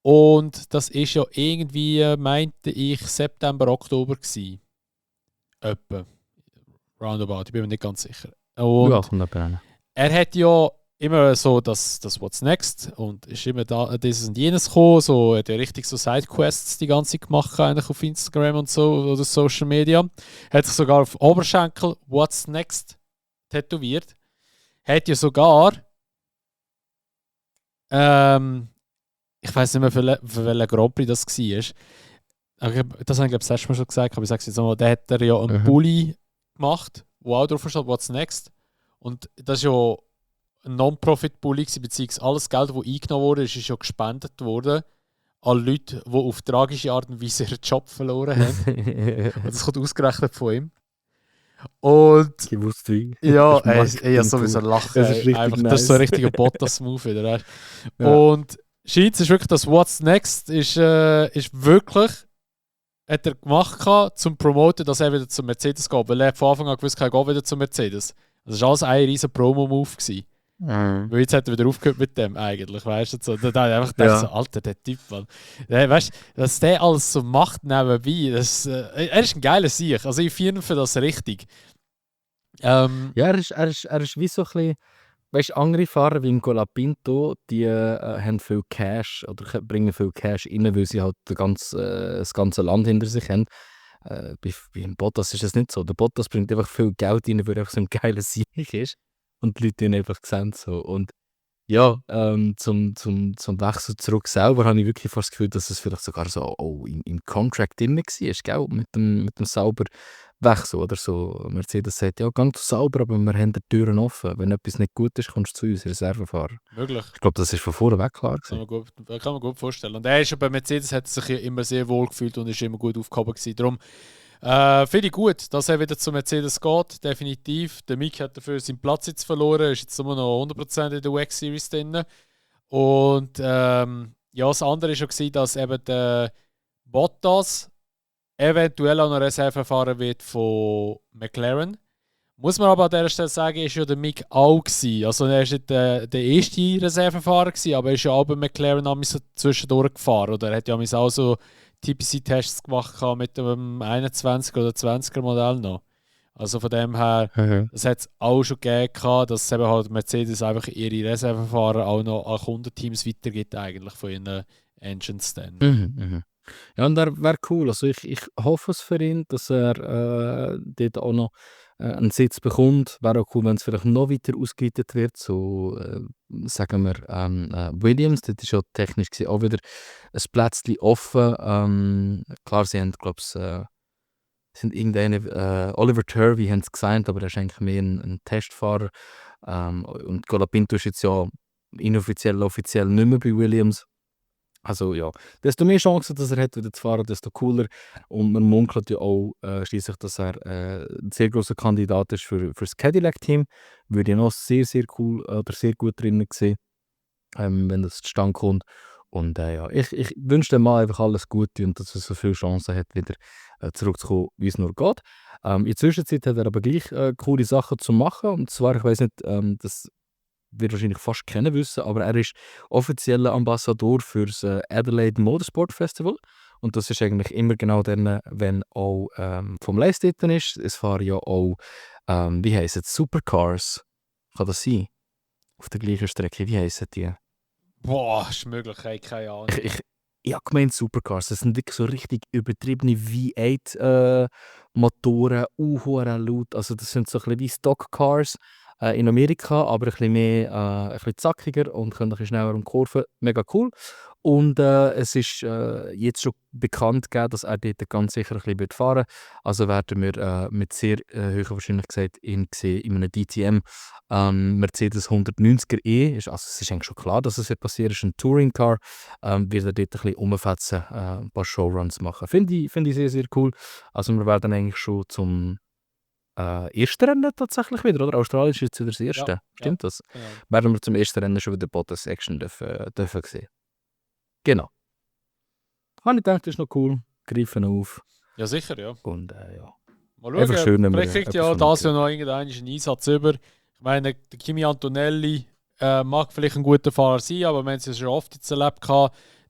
Und das ist ja irgendwie, meinte ich, September, Oktober gewesen. Etwa. Roundabout, ich bin mir nicht ganz sicher. Und ja, er hat ja immer so das What's Next und ist immer da dieses und jenes gekommen, so hat er richtig so Sidequests die ganze Zeit gemacht eigentlich auf Instagram und so oder Social Media. Hat sich sogar auf Oberschenkel What's Next tätowiert. Hat ja sogar ich weiß nicht mehr für welchen Grand Prix das war. Das habe ich glaube ich das letzte Mal schon gesagt, aber ich sage es jetzt nochmal, da hat er ja einen Bulli gemacht, wo auch drauf steht What's Next. Und das ist ja ein Non-Profit-Bulli, beziehungsweise alles Geld, das eingenommen wurde, ist ja gespendet worden an Leute, die auf tragische Art und Weise ihren Job verloren haben. Und das kommt ausgerechnet von ihm. Und gewusst wie. ja, ich sowieso lachen. Das ist richtig einfach, nice. Das ist so ein richtiger Bottas-Move wieder. Weißt? Ja. Und scheint ist wirklich das What's Next ist wirklich hat er gemacht zum promoten, dass er wieder zum Mercedes geht, weil er von Anfang an gewusst hat, er geht wieder zum Mercedes. Das war alles ein riesen Promo-Move gewesen. Weil jetzt hat er wieder aufgehört mit dem eigentlich, weißt du? So, da habe ich einfach gedacht, so, Alter, der Typ, Mann. Weißt du, dass der alles so macht nebenbei, er ist ein geiler Sieg. Also ich finde für das richtig. Ja, er ist wie so ein bisschen, weißt du, andere Fahrer wie im Colapinto, die haben viel Cash oder bringen viel Cash rein, weil sie halt das ganze Land hinter sich haben. Bei Bottas ist das nicht so. Der Bottas bringt einfach viel Geld rein, weil er einfach so ein geiler Sieg ist. Und die Leute ihn einfach sehen so. Und ja, zum Wechsel zurück selber habe ich wirklich fast das Gefühl, dass es vielleicht sogar so im Contract drin war, gell? Mit dem sauber Wechsel oder so. Mercedes sagt, ja, gang du sauber, aber wir haben die Türen offen. Wenn etwas nicht gut ist, kommst du zu uns, Reservefahrer. Möglich. Ich glaube, das ist von vornherein klar gewesen. Kann man gut vorstellen. Und er ist ja bei Mercedes, hat sich ja immer sehr wohl gefühlt und ist immer gut aufgehoben gewesen. Darum finde ich gut, dass er wieder zu Mercedes geht, definitiv. Der Mick hat dafür seinen Platz jetzt verloren, ist jetzt immer noch 100% in der WEC Series drin. Und ja, das andere war schon, dass eben der Bottas eventuell auch noch Reservefahrer wird von McLaren. Muss man aber an dieser Stelle sagen, ist ja der Mick auch gewesen. Also er war nicht der erste Reservefahrer gewesen, aber er ist ja auch bei McLaren so zwischendurch gefahren. Oder er hat ja auch so TPC-Tests gemacht mit dem 21 oder 20er Modell noch. Also von dem her, das hat es auch schon gegeben, dass eben halt Mercedes einfach ihre Reservefahrer auch noch an Kundenteams weitergibt eigentlich von ihren Engines dann. Ja, und er wäre cool. Also ich hoffe es für ihn, dass er dort auch noch einen Sitz bekommt. Wäre auch cool, wenn es vielleicht noch weiter ausgeweitet wird. So, sagen wir, Williams, das ist ja technisch gesehen auch wieder ein Plätzchen offen. Klar, sie haben, glaube ich, sind irgendeine, Oliver Turvey haben es gesagt, aber er ist eigentlich mehr ein Testfahrer. Und Colapinto ist jetzt ja inoffiziell, offiziell nicht mehr bei Williams. Also ja, desto mehr Chancen, dass er hat, wieder zu fahren, desto cooler. Und man munkelt ja auch schliesslich, dass er ein sehr großer Kandidat ist für das Cadillac-Team. Würde ich noch sehr, sehr cool oder sehr gut drinnen sehen, wenn das zustande kommt. Und ja, ich wünsche dem Mann einfach alles Gute und dass er so viele Chancen hat, wieder zurückzukommen, wie es nur geht. In der Zwischenzeit hat er aber gleich coole Sachen zu machen. Und zwar, ich weiß nicht, das wird wahrscheinlich fast kennen wissen, aber er ist offizieller Ambassador für das Adelaide Motorsport Festival. Und das ist eigentlich immer genau dann, wenn auch vom Race dort ist. Es fahren ja auch, wie heissen es, Supercars. Kann das sein? Auf der gleichen Strecke. Wie heissen die? Boah, ist möglich, keine Ahnung. Ich habe gemeint Supercars. Das sind wirklich so richtig übertriebene V8-Motoren, laut. Also das sind so ein bisschen wie Stockcars in Amerika, aber ein bisschen mehr, ein bisschen zackiger und können ein bisschen schneller um Kurven. Mega cool. Und es ist jetzt schon bekannt gegeben, dass er dort ganz sicher ein bisschen fahren wird. Also werden wir mit sehr hoher Wahrscheinlichkeit ihn sehen in einem DTM Mercedes 190er Also es ist eigentlich schon klar, dass es passiert ist. Ein Touring-Car wird er dort ein bisschen umfetzen, ein paar Showruns machen. Finde ich sehr, sehr cool. Also wir werden eigentlich schon zum ersten Rennen tatsächlich wieder, oder? Australien ist jetzt wieder das erste. Ja, Stimmt das? Genau. Werden wir zum ersten Rennen schon wieder Bottas Action dürfen sehen. Genau. Habe ich gedacht, das ist noch cool. Greifen auf. Ja, sicher, ja. Und ja. Mal Einfach schauen, schön, wenn wir vielleicht kriegt ja etwas das von ja noch irgendeinen Einsatz über. Ich meine, der Kimi Antonelli mag vielleicht ein guter Fahrer sein, aber wir haben es ja schon oft jetzt erlebt,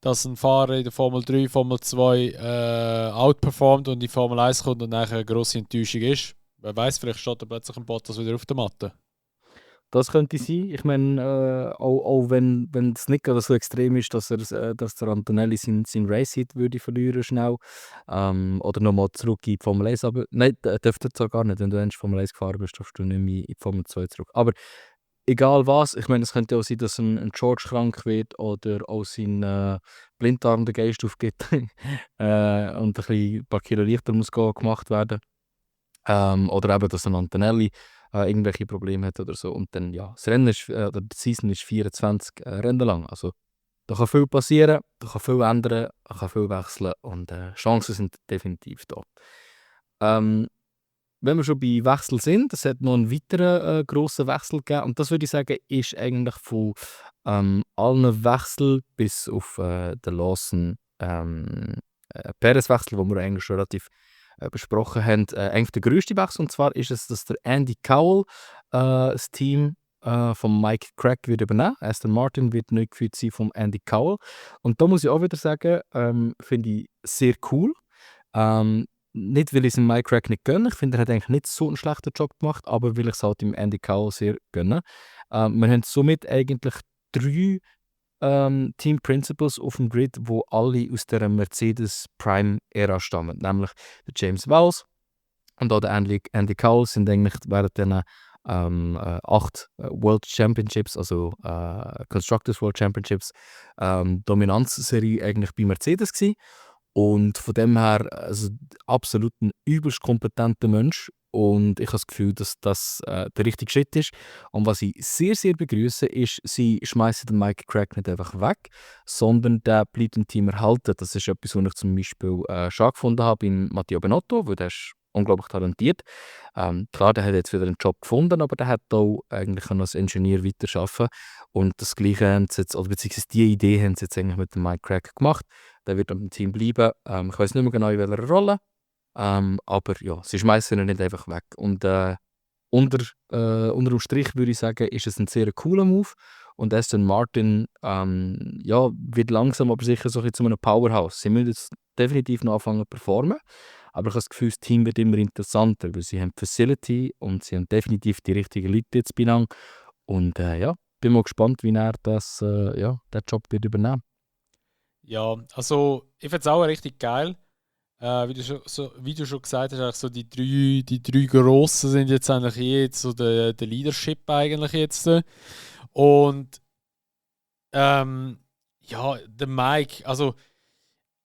dass ein Fahrer in der Formel 3, Formel 2 outperformt und in die Formel 1 kommt und nachher eine grosse Enttäuschung ist. Wer weiß, vielleicht steht er plötzlich ein Bottas wieder auf der Matte. Das könnte sein. Ich meine, auch wenn es nicht gerade so extrem ist, dass der Antonelli sein Race-Hit würde verlieren schnell. Oder nochmal zurück in die Formel 1. Aber nein, dürfte es gar nicht. Wenn du einmal Formel 1 gefahren bist, darfst du nicht mehr in die Formel 2 zurück. Aber egal was, ich meine, es könnte auch sein, dass ein George krank wird oder auch sein Blinddarm den Geist aufgibt und ein paar Kilo leichter muss gemacht werden. Oder eben, dass ein Antonelli irgendwelche Probleme hat oder so. Und dann, ja, das Rennen ist, oder die Season ist 24 Rennen lang. Also, da kann viel passieren, da kann viel ändern, da kann viel wechseln und Chancen sind definitiv da. Ähm, Wenn wir schon bei Wechsel sind, es hat noch einen weiteren grossen Wechsel gegeben und das würde ich sagen, ist eigentlich von allen Wechseln bis auf den Lawson Perez-Wechsel, den wir eigentlich schon relativ besprochen haben, eigentlich der grösste Wechsel. Und zwar ist es, dass der Andy Cowell das Team von Mike Crack wird übernehmen. Aston Martin wird neu geführt sein von Andy Cowell. Und da muss ich auch wieder sagen, finde ich sehr cool. Nicht, weil ich es dem Mike Crack nicht gönne. Ich finde, er hat eigentlich nicht so einen schlechten Job gemacht, aber weil ich es halt dem Andy Cowell sehr gönne. Wir haben somit eigentlich 3 Team Principals auf dem Grid, wo alle aus der Mercedes Prime-Ära stammen. Nämlich der James Vowles und auch der Andy Cowell sind eigentlich während den 8 World Championships, also Constructors World Championships, Dominanzserie eigentlich bei Mercedes gewesen. Und von dem her, also absolut ein übelst kompetenter Mensch. Und ich habe das Gefühl, dass das der richtige Schritt ist. Und was ich sehr, sehr begrüße, ist, sie schmeißen den Mike Crack nicht einfach weg, sondern der bleibt im Team erhalten. Das ist etwas, was ich zum Beispiel schade gefunden habe in Matteo Binotto, weil der ist unglaublich talentiert. Klar, der hat jetzt wieder einen Job gefunden, aber der hat auch eigentlich als Ingenieur weiterarbeiten. Und das Gleiche haben sie jetzt, oder beziehungsweise die Idee haben sie jetzt eigentlich mit dem Mike Crack gemacht. Der wird am Team bleiben. Ich weiß nicht mehr genau, in welcher Rolle. Aber ja, sie schmeißen ihn nicht einfach weg. Und unter dem Strich würde ich sagen, ist es ein sehr cooler Move. Und Aston Martin ja, wird langsam aber sicher so ein bisschen zu einem Powerhouse. Sie müssen jetzt definitiv noch anfangen zu performen. Aber ich habe das Gefühl, das Team wird immer interessanter, weil sie haben die Facility und sie haben definitiv die richtigen Leute jetzt benannt. Und ja, bin mal gespannt, wie er den Job wird übernehmen. Ja, also ich finde es auch richtig geil. Wie du schon gesagt hast, eigentlich so die drei Grossen sind jetzt eigentlich jetzt so der Leadership eigentlich jetzt. Und ja, der Mike, also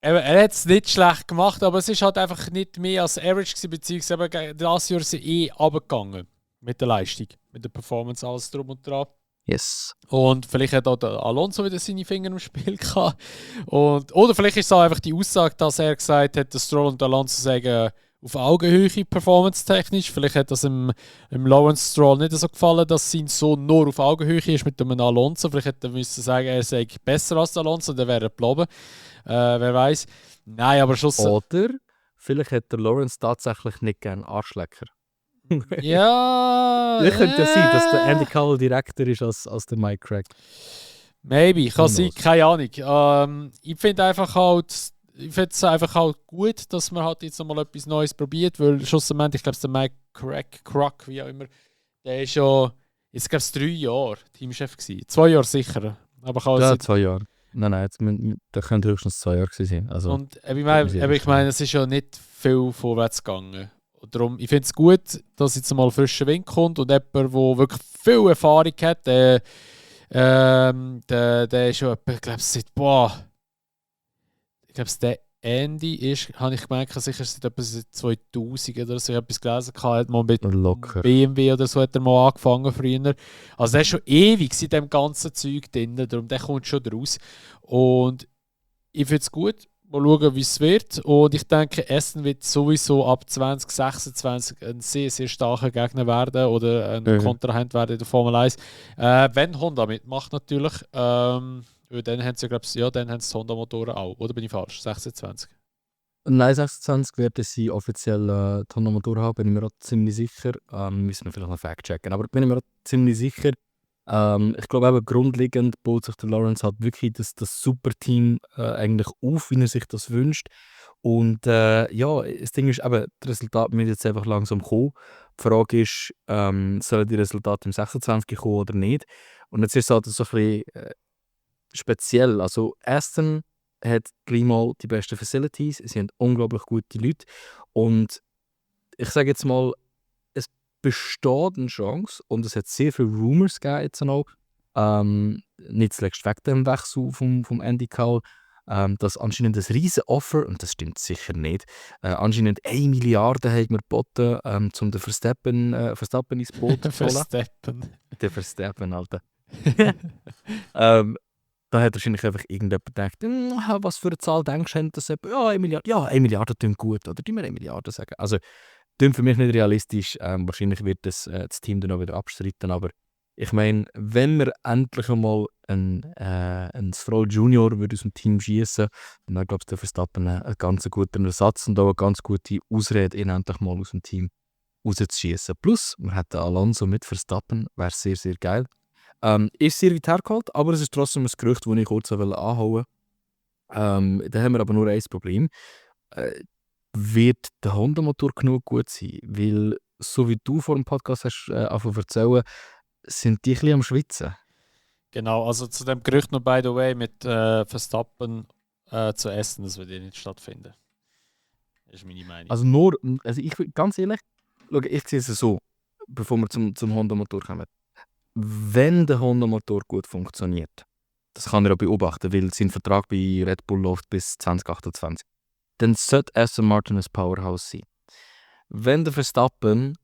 er hat es nicht schlecht gemacht, aber es ist halt einfach nicht mehr als Average gewesen, beziehungsweise eben das Jahr ist runtergegangen mit der Leistung, mit der Performance, alles drum und dran. Yes. Und vielleicht hat auch der Alonso wieder seine Finger im Spiel gehabt. Oder vielleicht ist es auch einfach die Aussage, dass er gesagt hat, dass Stroll und Alonso sagen, auf Augenhöhe performance-technisch. Vielleicht hat das im Lawrence Stroll nicht so gefallen, dass sein Sohn nur auf Augenhöhe ist mit einem Alonso. Vielleicht hätte er müssen sagen, er sei besser als Alonso, dann wäre er geblieben. Wer weiß. Nein, aber Schluss. Oder vielleicht hat der Lawrence tatsächlich nicht gern Arschlecker. Ja. Das könnte ja sein, dass der Andy Cowell direkter ist als der Mike Crack. Maybe, kann sein, keine Ahnung. Ich finde es einfach halt gut, dass man halt jetzt nochmal etwas Neues probiert, weil schlussendlich, ich glaube, der Mike Crack, wie auch immer, der ist ja, jetzt glaube ich 3 Jahre Teamchef gewesen. 2 Jahre sicher. Aber kann ja, 2 Jahre. Nein, da könnte höchstens 2 Jahre gewesen sein. Also, und ich meine, es ist ja nicht viel vorwärts gegangen. Und darum, ich finde es gut, dass jetzt mal frischer Wind kommt und jemand, der wirklich viel Erfahrung hat, der ist schon etwa, ich glaube, der Andy ist, habe ich gemerkt, sicher seit etwa 2000 oder so etwas gelesen, hat mal mit BMW oder so hat er mal angefangen früher. Also der ist schon ewig in dem ganzen Zeug drin, darum der kommt schon raus. Und ich finde es gut, mal schauen, wie es wird. Und ich denke, Essen wird sowieso ab 2026 ein sehr, sehr starker Gegner werden oder ein Kontrahent werden in der Formel 1. Wenn Honda mitmacht natürlich. Weil dann haben sie, glaube ich, dann haben sie Honda-Motoren auch. Oder bin ich falsch? 26? Nein, 26 werden sie offiziell die Honda-Motoren haben, bin ich mir auch ziemlich sicher. Müssen wir vielleicht noch fact-checken, aber bin ich mir auch ziemlich sicher. Ich glaube eben, grundlegend baut sich der Lawrence halt wirklich das Superteam eigentlich auf, wie er sich das wünscht. Und ja, das Ding ist eben, das Resultat müssen jetzt einfach langsam kommen. Die Frage ist, sollen die Resultate im 26 kommen oder nicht? Und jetzt ist es halt so ein bisschen speziell. Also Aston hat gleich mal die besten Facilities, sie haben unglaublich gute Leute und ich sage jetzt mal, es besteht eine Chance und es hat sehr viele Rumors gegeben jetzt noch, nicht zuletzt wegen dem Wechsel vom Andy Cowell, dass anscheinend ein riesen Offer, und das stimmt sicher nicht, anscheinend 1 Milliarde haben wir geboten, um den Verstappen ins Boot zu holen. Verstappen. Der Verstappen, Alter. Da hat wahrscheinlich einfach irgendjemand gedacht, was für eine Zahl denkst du, dass ja, 1 Milliarde, ja, 1 Milliarde klingt gut, oder? Die mir 1 Milliarde sagen. Also, klingt für mich nicht realistisch. Wahrscheinlich wird das Team dann auch wieder abstreiten, aber ich meine, wenn wir endlich einmal einen Stroll Junior würde aus dem Team schießen, dann wäre, glaube ich, der Verstappen ein ganz guter Ersatz und auch eine ganz gute Ausrede, ihn endlich mal aus dem Team rauszuschießen. Plus, wir hätten Alonso mit Verstappen, wäre sehr, sehr geil. Ist sehr weit hergeholt, aber es ist trotzdem ein Gerücht, das ich kurz anhauen wollte. Da haben wir aber nur ein Problem. Wird der Honda-Motor genug gut sein? Weil, so wie du vor dem Podcast hast angefangen zu erzählen, sind die ein bisschen am Schwitzen. Genau, also zu dem Gerücht noch, by the way, mit Verstappen zu essen, das wird nicht stattfinden. Das ist meine Meinung. Also ich ganz ehrlich, schau, ich sehe es so, bevor wir zum Honda-Motor kommen. Wenn der Honda-Motor gut funktioniert, das kann er auch beobachten, weil sein Vertrag bei Red Bull läuft bis 2028, dann sollte Aston Martin ein Powerhouse sein. Wenn der Verstappen,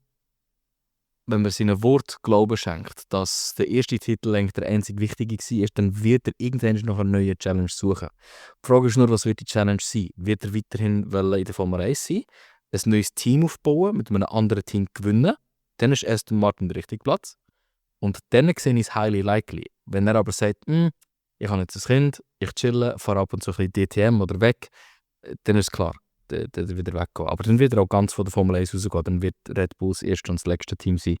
wenn man seinem Wort Glauben schenkt, dass der erste Titel eigentlich der einzig wichtige war, dann wird er irgendwann noch eine neue Challenge suchen. Die Frage ist nur, was wird die Challenge sein? Wird er weiterhin in der Formel 1 sein, ein neues Team aufbauen, mit einem anderen Team gewinnen? Dann ist Aston Martin der richtige Platz. Und dann sehe ich es highly likely. Wenn er aber sagt, ich habe jetzt ein Kind, ich chille, fahre ab und zu ein bisschen DTM oder weg, dann ist es klar, dann wieder weggehen. Aber dann wird er auch ganz von der Formel 1 rausgehen. Dann wird Red Bull das erste und das letzte Team sein.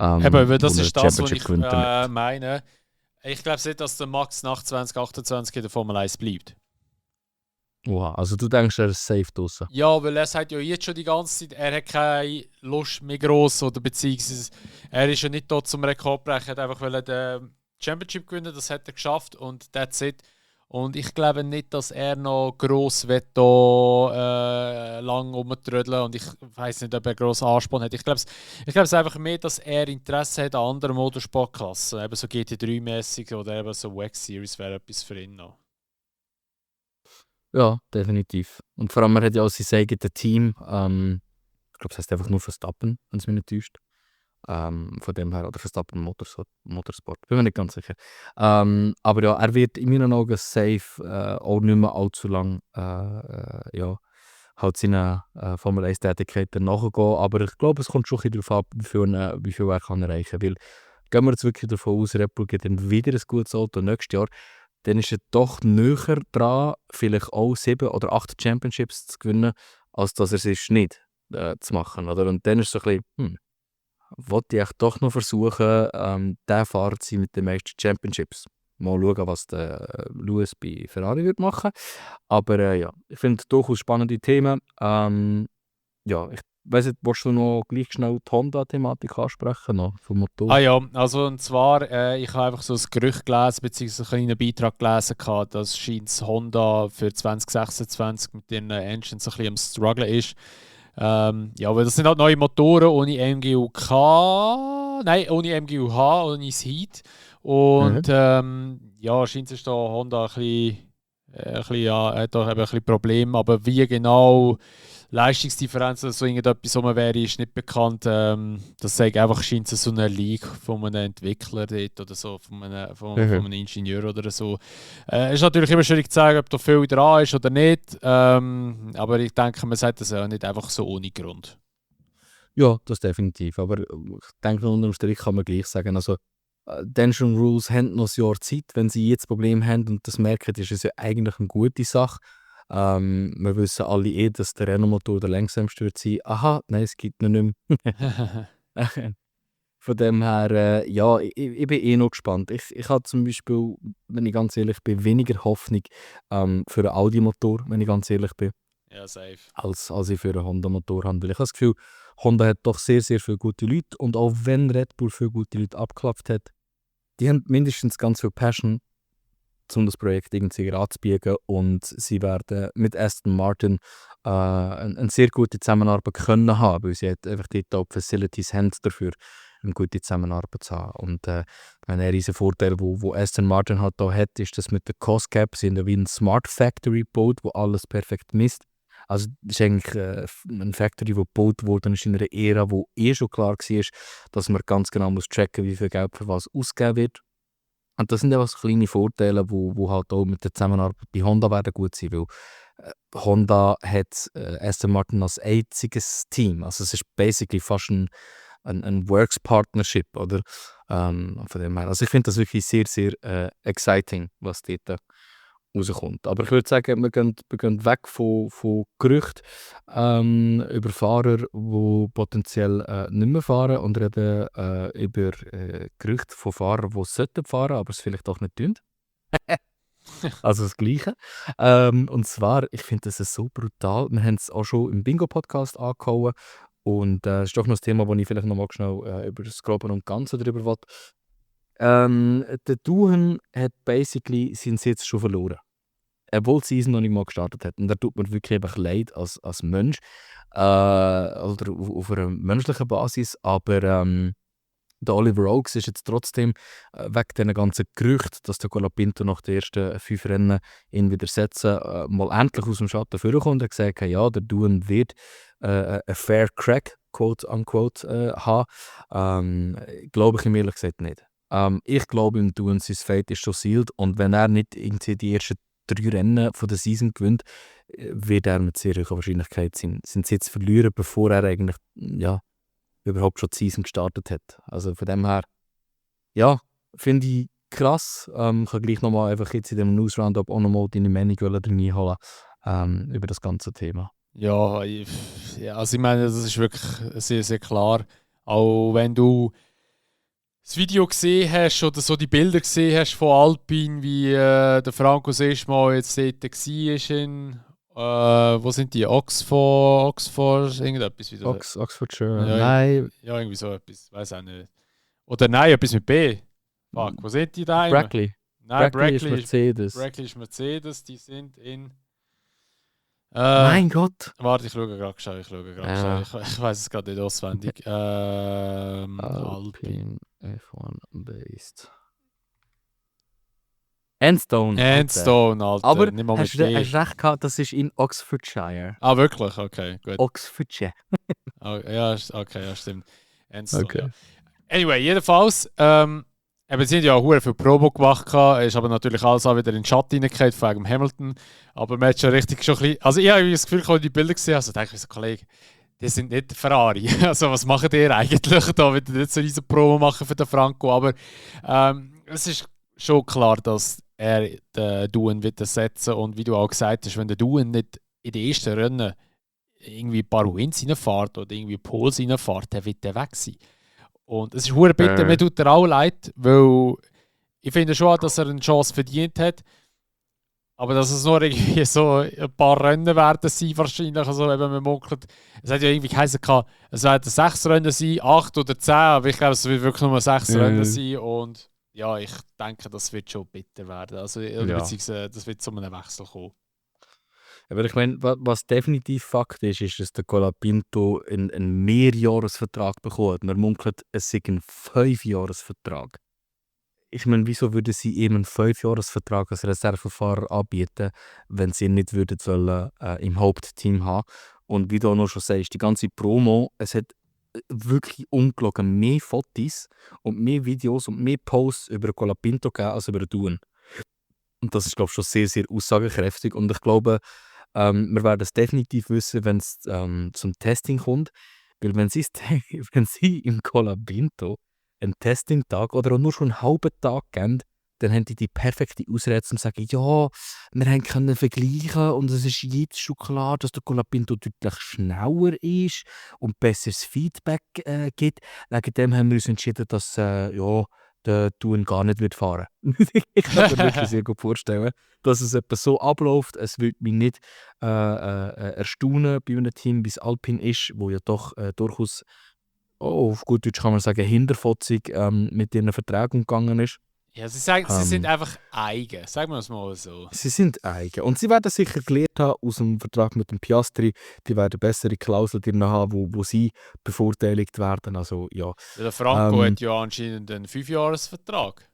Eben, das wo ist er das, was Championship ich gewinnt damit. meine. Ich glaube nicht, dass der Max nach 2028 in der Formel 1 bleibt. Oha, also du denkst, er ist safe draussen? Ja, weil er sagt ja jetzt schon die ganze Zeit, er hat keine Lust mehr gross, oder beziehungsweise er ist ja nicht dort zum Rekordbrechen, er hat einfach den Championship gewinnen, das hat er geschafft und that's it. Und ich glaube nicht, dass er noch gross da lang rumtrödeln und ich weiß nicht, ob er gross Ansporn hat. Ich glaube es einfach mehr, dass er Interesse hat an anderen Motorsportklassen, eben so GT3-mäßig oder eben so Wax Series wäre etwas für ihn noch. Ja, definitiv. Und vor allem, er hat ja auch sein eigenes Team. Ich glaube, es heißt einfach nur Verstappen, wenn es mich nicht täuscht. Von dem her, oder Verstappen Motorsport, bin mir nicht ganz sicher. Aber ja, er wird in meinen Augen safe auch nicht mehr allzu lang ja, halt seinen Formel 1-Tätigkeiten nachgehen. Aber ich glaube, es kommt schon ein bisschen darauf ab, wie viel er kann erreichen kann. Weil, gehen wir jetzt wirklich davon aus, Red Bull gibt dann wieder ein gutes Auto nächstes Jahr, dann ist er doch näher dran, vielleicht auch 7 oder 8 Championships zu gewinnen, als dass er es ist nicht zu machen. Oder? Und dann ist es so ein bisschen, wollte ich echt doch noch versuchen, der Fahrer zu sein mit den meisten Championships. Mal schauen, was der Lewis bei Ferrari wird machen. Aber ja, ich finde durchaus spannende Themen. Ja, ich weiss nicht, willst du noch gleich schnell die Honda-Thematik ansprechen, noch vom Motor? Ah ja, also und zwar, ich habe einfach so ein Gerücht gelesen, beziehungsweise einen kleinen Beitrag gelesen, dass scheint Honda für 2026 mit den Engines so ein bisschen am Struggle ist. Ja, weil das sind halt neue Motoren ohne MGU-K, nein, ohne MGU-H, ohne das Heat. Und ja, scheint es da Honda ja, hat da eben ein bisschen Probleme, aber wie genau Leistungsdifferenz oder so irgendetwas rum wäre, ist nicht bekannt. Das sagt einfach, scheint es so eine League von einem Entwickler dort oder so, von einem Ingenieur oder so. Es ist natürlich immer schwierig zu sagen, ob da viel dran ist oder nicht. Aber ich denke, man sagt das ja nicht einfach so ohne Grund. Ja, das definitiv. Aber ich denke, unterm Strich kann man gleich sagen, also die Engine Rules haben noch ein Jahr Zeit. Wenn sie jetzt Probleme haben und das merken, ist es ja eigentlich eine gute Sache. Wir wissen alle dass der Renault-Motor der langsamste wird sein. Aha, nein, es gibt ihn nicht mehr. Von dem her, ja, ich bin noch gespannt. Ich habe zum Beispiel, wenn ich ganz ehrlich bin, weniger Hoffnung für einen Audi-Motor, wenn ich ganz ehrlich bin. Ja, safe. als ich für einen Honda-Motor habe. Weil ich habe das Gefühl, Honda hat doch sehr, sehr viele gute Leute. Und auch wenn Red Bull viele gute Leute abgeklopft hat, die haben mindestens ganz viel Passion, um das Projekt irgendwie anzubiegen. Und sie werden mit Aston Martin eine sehr gute Zusammenarbeit können haben, weil sie hat einfach die Top-Facilities haben dafür, eine gute Zusammenarbeit zu haben. Und ein riesiger Vorteil, wo Aston Martin halt da hat, ist, dass mit der Cost Cap sie haben ja wie ein Smart Factory gebaut, wo alles perfekt misst. Also das ist eigentlich eine Factory, die gebaut wurde in einer Ära, wo schon klar war, dass man ganz genau muss tracken, wie viel Geld für was ausgegeben wird. Und das sind einfach so kleine Vorteile, wo halt auch mit der Zusammenarbeit bei Honda werden gut sein, weil Honda hat Aston Martin als einziges Team. Also es ist basically fast ein Works-Partnership, oder? Von dem her. Also ich finde das wirklich sehr, sehr exciting, was dort rauskommt. Aber ich würde sagen, wir gehen weg von Gerüchten über Fahrer, die potenziell nicht mehr fahren und reden über Gerüchte von Fahrern, die sollten fahren, aber es vielleicht auch nicht tun. Also das Gleiche. Und zwar, ich finde das so brutal. Wir haben es auch schon im Bingo-Podcast angehauen. Und das ist doch noch ein Thema, wo ich vielleicht noch mal schnell über das Grobe und Ganze darüber will. Der Doohan hat basically seinen Sitz schon verloren. Obwohl die Season noch nicht mal gestartet hat. Und da tut mir wirklich einfach leid als Mensch. Oder auf einer menschlichen Basis. Aber der Oliver Oaks ist jetzt trotzdem wegen diesen ganzen Gerüchten, dass der Colapinto nach den ersten 5 Rennen ihn wieder setzen, mal endlich aus dem Schatten vorkommt. Er hat gesagt, ja, der Doohan wird ein fair crack, quote unquote, haben. Glaube ich ihm ehrlich gesagt nicht. Ich glaube, im Doohan sein Fate ist schon sealed. Und wenn er nicht irgendwie die ersten 3 Rennen von der Season gewinnt, wird er mit sehr hoher Wahrscheinlichkeit seinen Sitz verlieren, bevor er eigentlich überhaupt schon die Season gestartet hat. Also von dem her, ja, finde ich krass. Ich kann gleich nochmal einfach jetzt in dem News Roundup auch nochmal deine Meinung reinholen über das ganze Thema. Ja, also ich meine, das ist wirklich sehr, sehr klar. Auch wenn du das Video gesehen hast oder so die Bilder gesehen hast von Alpine, wie der Franco Sesma jetzt dort war in, wo sind die? Oxford, irgendetwas wieder. Oxfordshire, Ja, nein. Ja, irgendwie so etwas, weiß auch nicht. Oder nein, etwas mit B. Fuck, wo sind die da? Brackley. Nein, Brackley ist Mercedes. Brackley ist Mercedes, die sind in... mein Gott! Warte, ich schaue gerade schnell. Ich weiß es gerade nicht auswendig. Alpine F1 Based. Enstone, Alter. Aber nicht mal hast mit du B. recht gehabt, das ist in Oxfordshire. Ah, wirklich? Okay, gut. Oxfordshire. Ja, okay, ja, stimmt. Enstone, Okay. ja. Anyway, jedenfalls, eben, sie haben ja auch sehr viel Promo gemacht, ist aber natürlich alles auch wieder in den Schatten hineingefallen, von wegen Hamilton. Aber man hat schon richtig schon ein bisschen, also ich habe das Gefühl, ich habe die Bilder gesehen, also denke ich so, Kollege, die sind nicht Ferrari. Also was macht ihr eigentlich da, wenn ihr nicht so eine Promo machen für den Franco? Aber es ist schon klar, dass er den Doohan wird setzen und wie du auch gesagt hast, wenn der Doohan nicht in den ersten Rennen irgendwie ein paar Wins reinfährt oder irgendwie Poles reinfährt, dann wird der weg sein. Und es ist verdammt bitter, mir tut er auch leid, weil ich finde schon, dass er eine Chance verdient hat. Aber dass es nur irgendwie so ein paar Rennen werden sein, wahrscheinlich, also wenn man munkelt. Es hat ja irgendwie geheißen, es werden 6 Rennen sein, 8 oder 10, aber ich glaube, es wird wirklich nur 6 Rennen sein. Und ja, ich denke, das wird schon bitter werden. Also, beziehungsweise, das wird zu einem Wechsel kommen. Aber ich meine, was definitiv Fakt ist, ist, dass der Colapinto einen Mehrjahresvertrag bekommt. Man munkelt, es sei ein 5-Jahresvertrag. Ich meine, wieso würden sie ihm einen 5-Jahresvertrag als Reservefahrer anbieten, wenn sie ihn nicht würden wollen, im Hauptteam haben? Und wie du auch noch schon sagst, die ganze Promo, es hat wirklich ungelogen mehr Fotos und mehr Videos und mehr Posts über Colapinto gegeben als über Doohan. Und das ist, glaube ich, schon sehr, sehr aussagekräftig. Und ich glaube, wir werden es definitiv wissen, wenn es zum Testing kommt. Weil wenn sie im Colapinto einen Testing-Tag oder auch nur schon einen halben Tag geben, dann haben die perfekte Ausrede, um zu sagen, ja, wir können vergleichen und es ist jetzt schon klar, dass der Colapinto deutlich schneller ist und besseres Feedback gibt. Wegen dem haben wir uns entschieden, dass der Thun gar nicht wird fahren. Ich kann mir wirklich sehr gut vorstellen, dass es etwas so abläuft. Es würde mich nicht erstaunen bei einem Team, wie es Alpine ist, wo ja doch durchaus, auf gut Deutsch kann man sagen, hinterfotzig mit ihren Verträgen umgegangen ist. Ja, sie sagen, sie sind Ähm, einfach eigen, sagen wir es mal so. Sie sind eigen. Und sie werden sicher gelernt haben aus dem Vertrag mit dem Piastri. Die werden bessere Klauseln drin haben, wo sie bevorteiligt werden. Also ja, Ja, der Franco ähm, hat ja anscheinend einen 5-Jahres-Vertrag.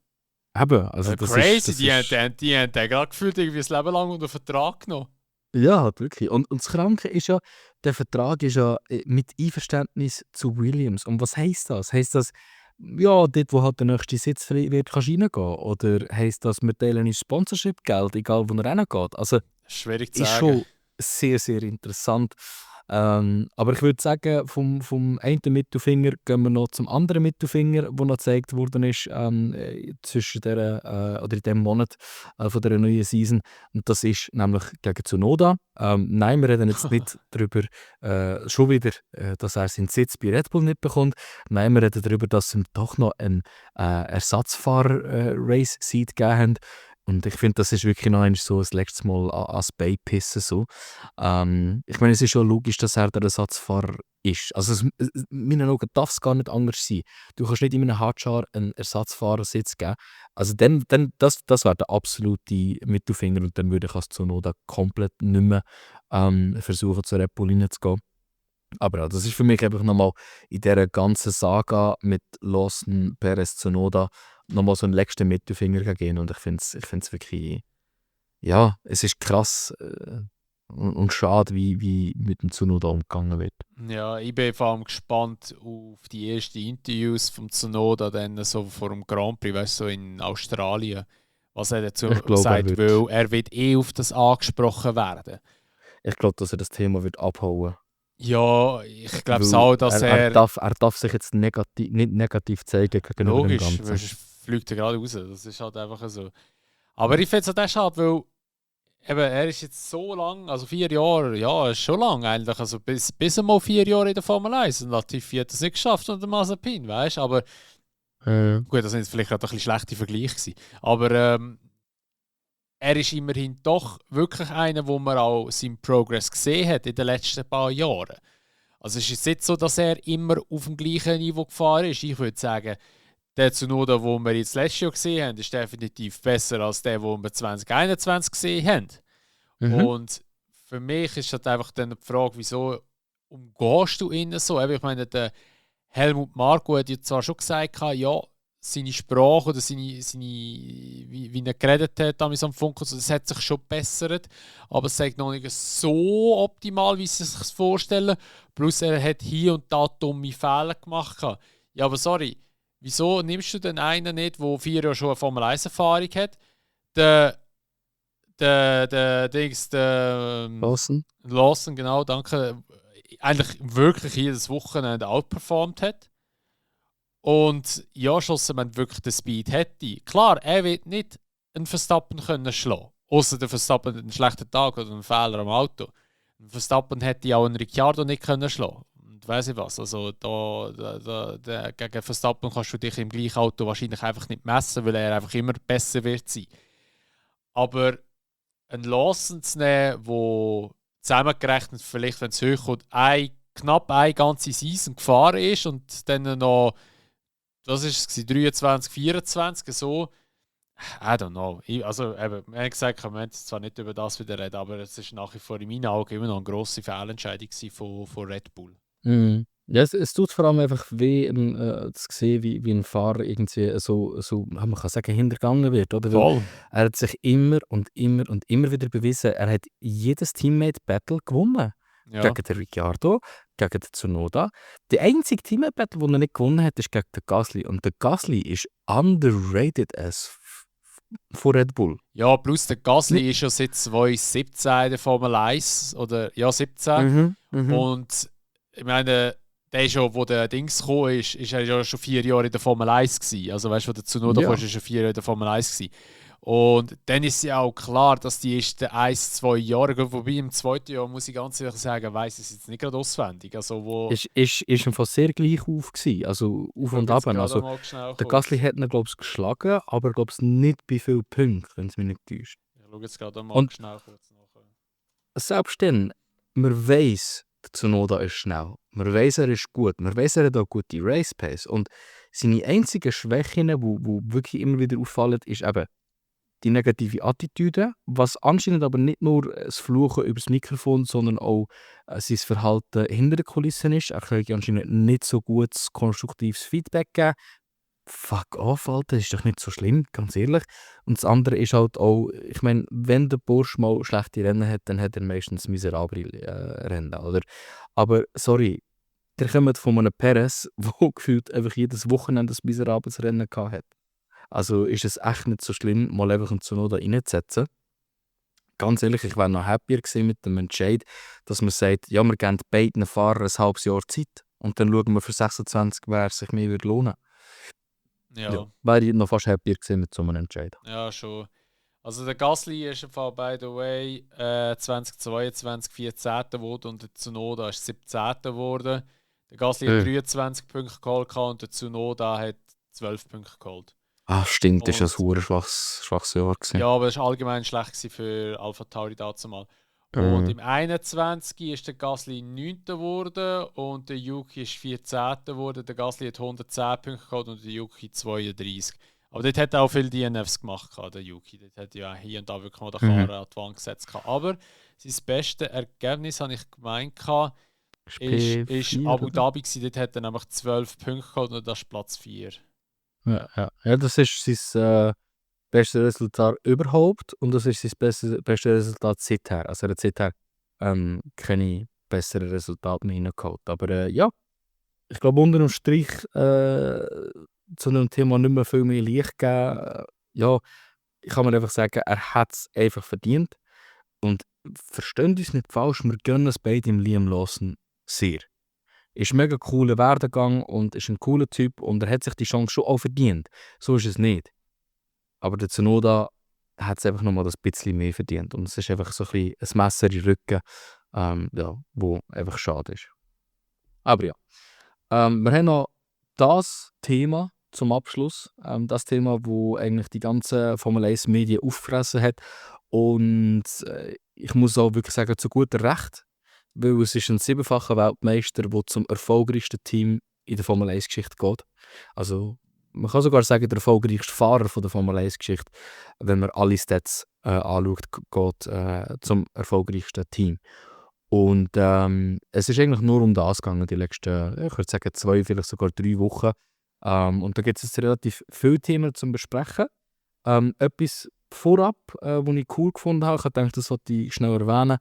eben, also Crazy, das die ist haben den gerade gefühlt irgendwie das Leben lang unter Vertrag genommen. ja, halt wirklich. Und das Kranke ist ja, der Vertrag ist ja mit Einverständnis zu Williams. Und was heisst das? Heisst das, ja, dort, wo halt der nächste Sitz frei wird, kannst du reingehen? Oder heisst das, wir teilen uns Sponsorship-Geld, egal wo er reingeht? Also, Schwierig zu ist sagen. schon sehr, sehr interessant. Aber ich würde sagen, vom einen Mittelfinger gehen wir noch zum anderen Mittelfinger, der noch gezeigt worden ist zwischen oder in diesem Monat von dieser neuen Season. Und das ist nämlich gegen Tsunoda. Nein, wir reden jetzt nicht darüber, schon wieder, dass er seinen Sitz bei Red Bull nicht bekommt. Nein, wir reden darüber, dass ihm doch noch einen Ersatzfahrer-Race-Seat gegeben haben. Und ich finde, das ist wirklich noch einmal so das letzte Mal ans Bein pissen. So. Ich meine, es ist schon logisch, dass er der Ersatzfahrer ist. Also in meinen Augen darf es gar nicht anders sein. Du kannst nicht in einem Hardchar einen Ersatzfahrersitz geben. Also das wäre der absolute Mittelfinger und dann würde ich als Tsunoda komplett nicht mehr versuchen, zur Red Bull reinzugehen. Aber ja, das ist für mich einfach nochmal in dieser ganzen Saga mit Lawson, Perez, Tsunoda nochmal so einen letzten Mittelfinger gegeben. Und ich finde es wirklich, ja, es ist krass und schade, wie mit dem Tsunoda umgegangen wird. Ja, ich bin vor allem gespannt auf die ersten Interviews vom Tsunoda dann so vor dem Grand Prix, weißt du, so in Australien. Was er dazu Ich glaube, sagt, weil er wird auf das angesprochen werden. Ich glaube, dass er das Thema wird abhauen. Ja, ich glaube Weil auch, dass er darf sich jetzt nicht negativ zeigen gegenüber dem logisch, weil Ganzen. sonst fliegt er gerade raus. Das ist halt einfach so. Aber ich finde es halt auch schade, weil eben, er ist jetzt so lang, also 4 Jahre, ja, ist schon lang eigentlich. Also bis er mal 4 Jahre in der Formel 1. Und Latifi hat das nicht geschafft unter Mazepin, weißt du? Aber gut, das sind jetzt vielleicht gerade ein bisschen schlechte Vergleiche gewesen. Aber er ist immerhin doch wirklich einer, wo man auch seinen Progress gesehen hat in den letzten paar Jahren. Also es ist jetzt so, dass er immer auf dem gleichen Niveau gefahren ist. Ich würde sagen, der Tsunoda, den wir jetzt letztes Jahr gesehen haben, ist definitiv besser als der, den wir 2021 gesehen haben. Mhm. Und für mich ist halt einfach dann die Frage, wieso umgehst du ihn so? Ich meine, der Helmut Marko hat ja zwar schon gesagt, ja, seine Sprache oder wie er geredet hat am Funk, also das hat sich schon gebessert, aber es ist noch nicht so optimal, wie sie sich vorstellen. Plus er hat hier und da dumme Fehler gemacht. Ja, aber sorry, wieso nimmst du denn einen nicht, der 4 Jahre schon eine Formel 1 Erfahrung hat? Der Lawson, genau, danke, eigentlich wirklich jedes Wochenende outperformt hat. Und ja, schlussendlich wirklich den Speed hätte. Klar, er wird nicht einen Verstappen können schlagen. Außer der Verstappen hat einen schlechten Tag oder einen Fehler am Auto. Ein Verstappen hätte auch einen Ricciardo nicht können schlagen. Und weiss ich was. Also gegen Verstappen kannst du dich im gleichen Auto wahrscheinlich einfach nicht messen, weil er einfach immer besser wird sein. Aber einen Lawson zu nehmen, der zusammengerechnet vielleicht, wenn es hochkommt, knapp eine ganze Season gefahren ist und dann noch, das war es, 23, 24, so, I don't know. Also eben, wir haben gesagt, wir wollen zwar nicht über das wieder reden, aber es ist nach wie vor in meinen Augen immer noch eine grosse Fehlentscheidung von Red Bull. Mhm. Ja, es tut vor allem einfach weh, zu sehen, wie ein Fahrer irgendwie so, man kann sagen, hintergangen wird. Oder? Weil Voll. er hat sich immer und immer und immer wieder bewiesen, er hat jedes Teammate-Battle gewonnen. Ja. Gegen den Ricciardo, gegen den Tsunoda. Der einzige Teammate-Battle, den er nicht gewonnen hat, ist gegen den Gasly. Und der Gasly ist underrated as von Red Bull. Ja, plus der Gasly ist ja seit 2017 in der Formel 1, oder ja, 17. Und ich meine, der ist ja, wo der Dings gekommen ist er ja schon 4 Jahre in der Formel 1 gewesen. Also weißt du, wo der Tsunoda kam, ist er schon 4 Jahre in der Formel 1 gewesen. Und dann ist ja auch klar, dass die ersten 1-2 Jahre, wobei im zweiten Jahr, muss ich ganz ehrlich sagen, weiss ich es jetzt nicht gerade auswendig. Also wo Ist im Fall sehr gleich auf gewesen, also auf und ab. Also, der Gasly hat ihn, glaube ich, geschlagen, aber glaube ich nicht bei vielen Punkten, wenn es mich nicht täuscht. Ich schaue jetzt gerade mal Und schnell kurz nach. selbst dann, man weiss, der Tsunoda ist schnell. Man weiss, er ist gut. Man weiss, er hat auch gute Race Pace. Und seine einzigen Schwächen, die wirklich immer wieder auffallen, ist eben die negative Attitüde, was anscheinend aber nicht nur das Fluchen über das Mikrofon, sondern auch sein Verhalten hinter den Kulissen ist. Er kann anscheinend nicht so gutes, konstruktives Feedback geben. Fuck off, Alter, das ist doch nicht so schlimm, ganz ehrlich. Und das andere ist halt auch, ich meine, wenn der Bursch mal schlechte Rennen hat, dann hat er meistens miserable Rennen, oder? Aber sorry, der kommt von einem Perez, der gefühlt einfach jedes Wochenende ein miserables Rennen gehabt hat. Also ist es echt nicht so schlimm, mal einfach einen Tsunoda reinzusetzen. Ganz ehrlich, ich wäre noch happier gewesen mit dem Entscheid, dass man sagt, ja, wir geben beiden Fahrern ein halbes Jahr Zeit und dann schauen wir für 26, wer sich mehr würde lohnen. Ja. Wäre ich noch fast happier gewesen mit so einem Entscheid. Ja, schon. Also der Gasly ist im Fall, by the way, 2022 14. geworden und der Tsunoda ist 17. geworden. Der Gasly hat 23 Punkte geholt und der Tsunoda hat 12 Punkte geholt. Ah, stimmt, das war ein schwaches Jahr gewesen. Ja, aber es war allgemein schlecht für AlphaTauri dazumal. Und im 21. ist der Gasly 9. geworden und der Yuki ist 14. geworden. Der Gasly hat 110 Punkte gehabt und der Yuki 32. Aber dort hat er auch viele DNFs gemacht, der Yuki. Dort hat ja hier und da wirklich mal den Fahrer an die Wand gesetzt. Aber sein bestes Ergebnis, habe ich gemeint, ist Abu Dhabi gewesen. Dort hat er nämlich 12 Punkte gehabt und das ist Platz 4. Ja, das ist sein bestes Resultat überhaupt und das ist sein bestes Resultat seither. Also er hat seither keine besseren Resultate mehr reingeholt. Aber ja, ich glaube unter dem Strich zu einem Thema nicht mehr viel mehr Licht geben. Ja, ich kann mir einfach sagen, er hat es einfach verdient. Und versteht uns nicht falsch, wir gönnen es beide im Liam Lawson sehr. Ist ein mega cooler Werdegang und ist ein cooler Typ und er hat sich die Chance schon auch verdient. So ist es nicht. Aber der Tsunoda hat es einfach nochmal ein bisschen mehr verdient. Und es ist einfach so ein Messer in den Rücken, wo einfach schade ist. Aber ja. Wir haben noch das Thema zum Abschluss. Das Thema, wo eigentlich die ganze Formel 1 Medien aufgefressen hat. Und ich muss auch wirklich sagen, zu guter Recht. Weil es ist ein 7-facher Weltmeister, der zum erfolgreichsten Team in der Formel 1 Geschichte geht. Also man kann sogar sagen, der erfolgreichste Fahrer von der Formel 1 Geschichte, wenn man alle Stats anschaut, geht zum erfolgreichsten Team. Und es ist eigentlich nur um das gegangen, die letzten, ich würde sagen 2, vielleicht sogar 3 Wochen. Und da gibt es relativ viele Themen zum Besprechen. Etwas vorab, was ich cool gefunden habe, ich dachte, das wollte ich schnell erwähnen,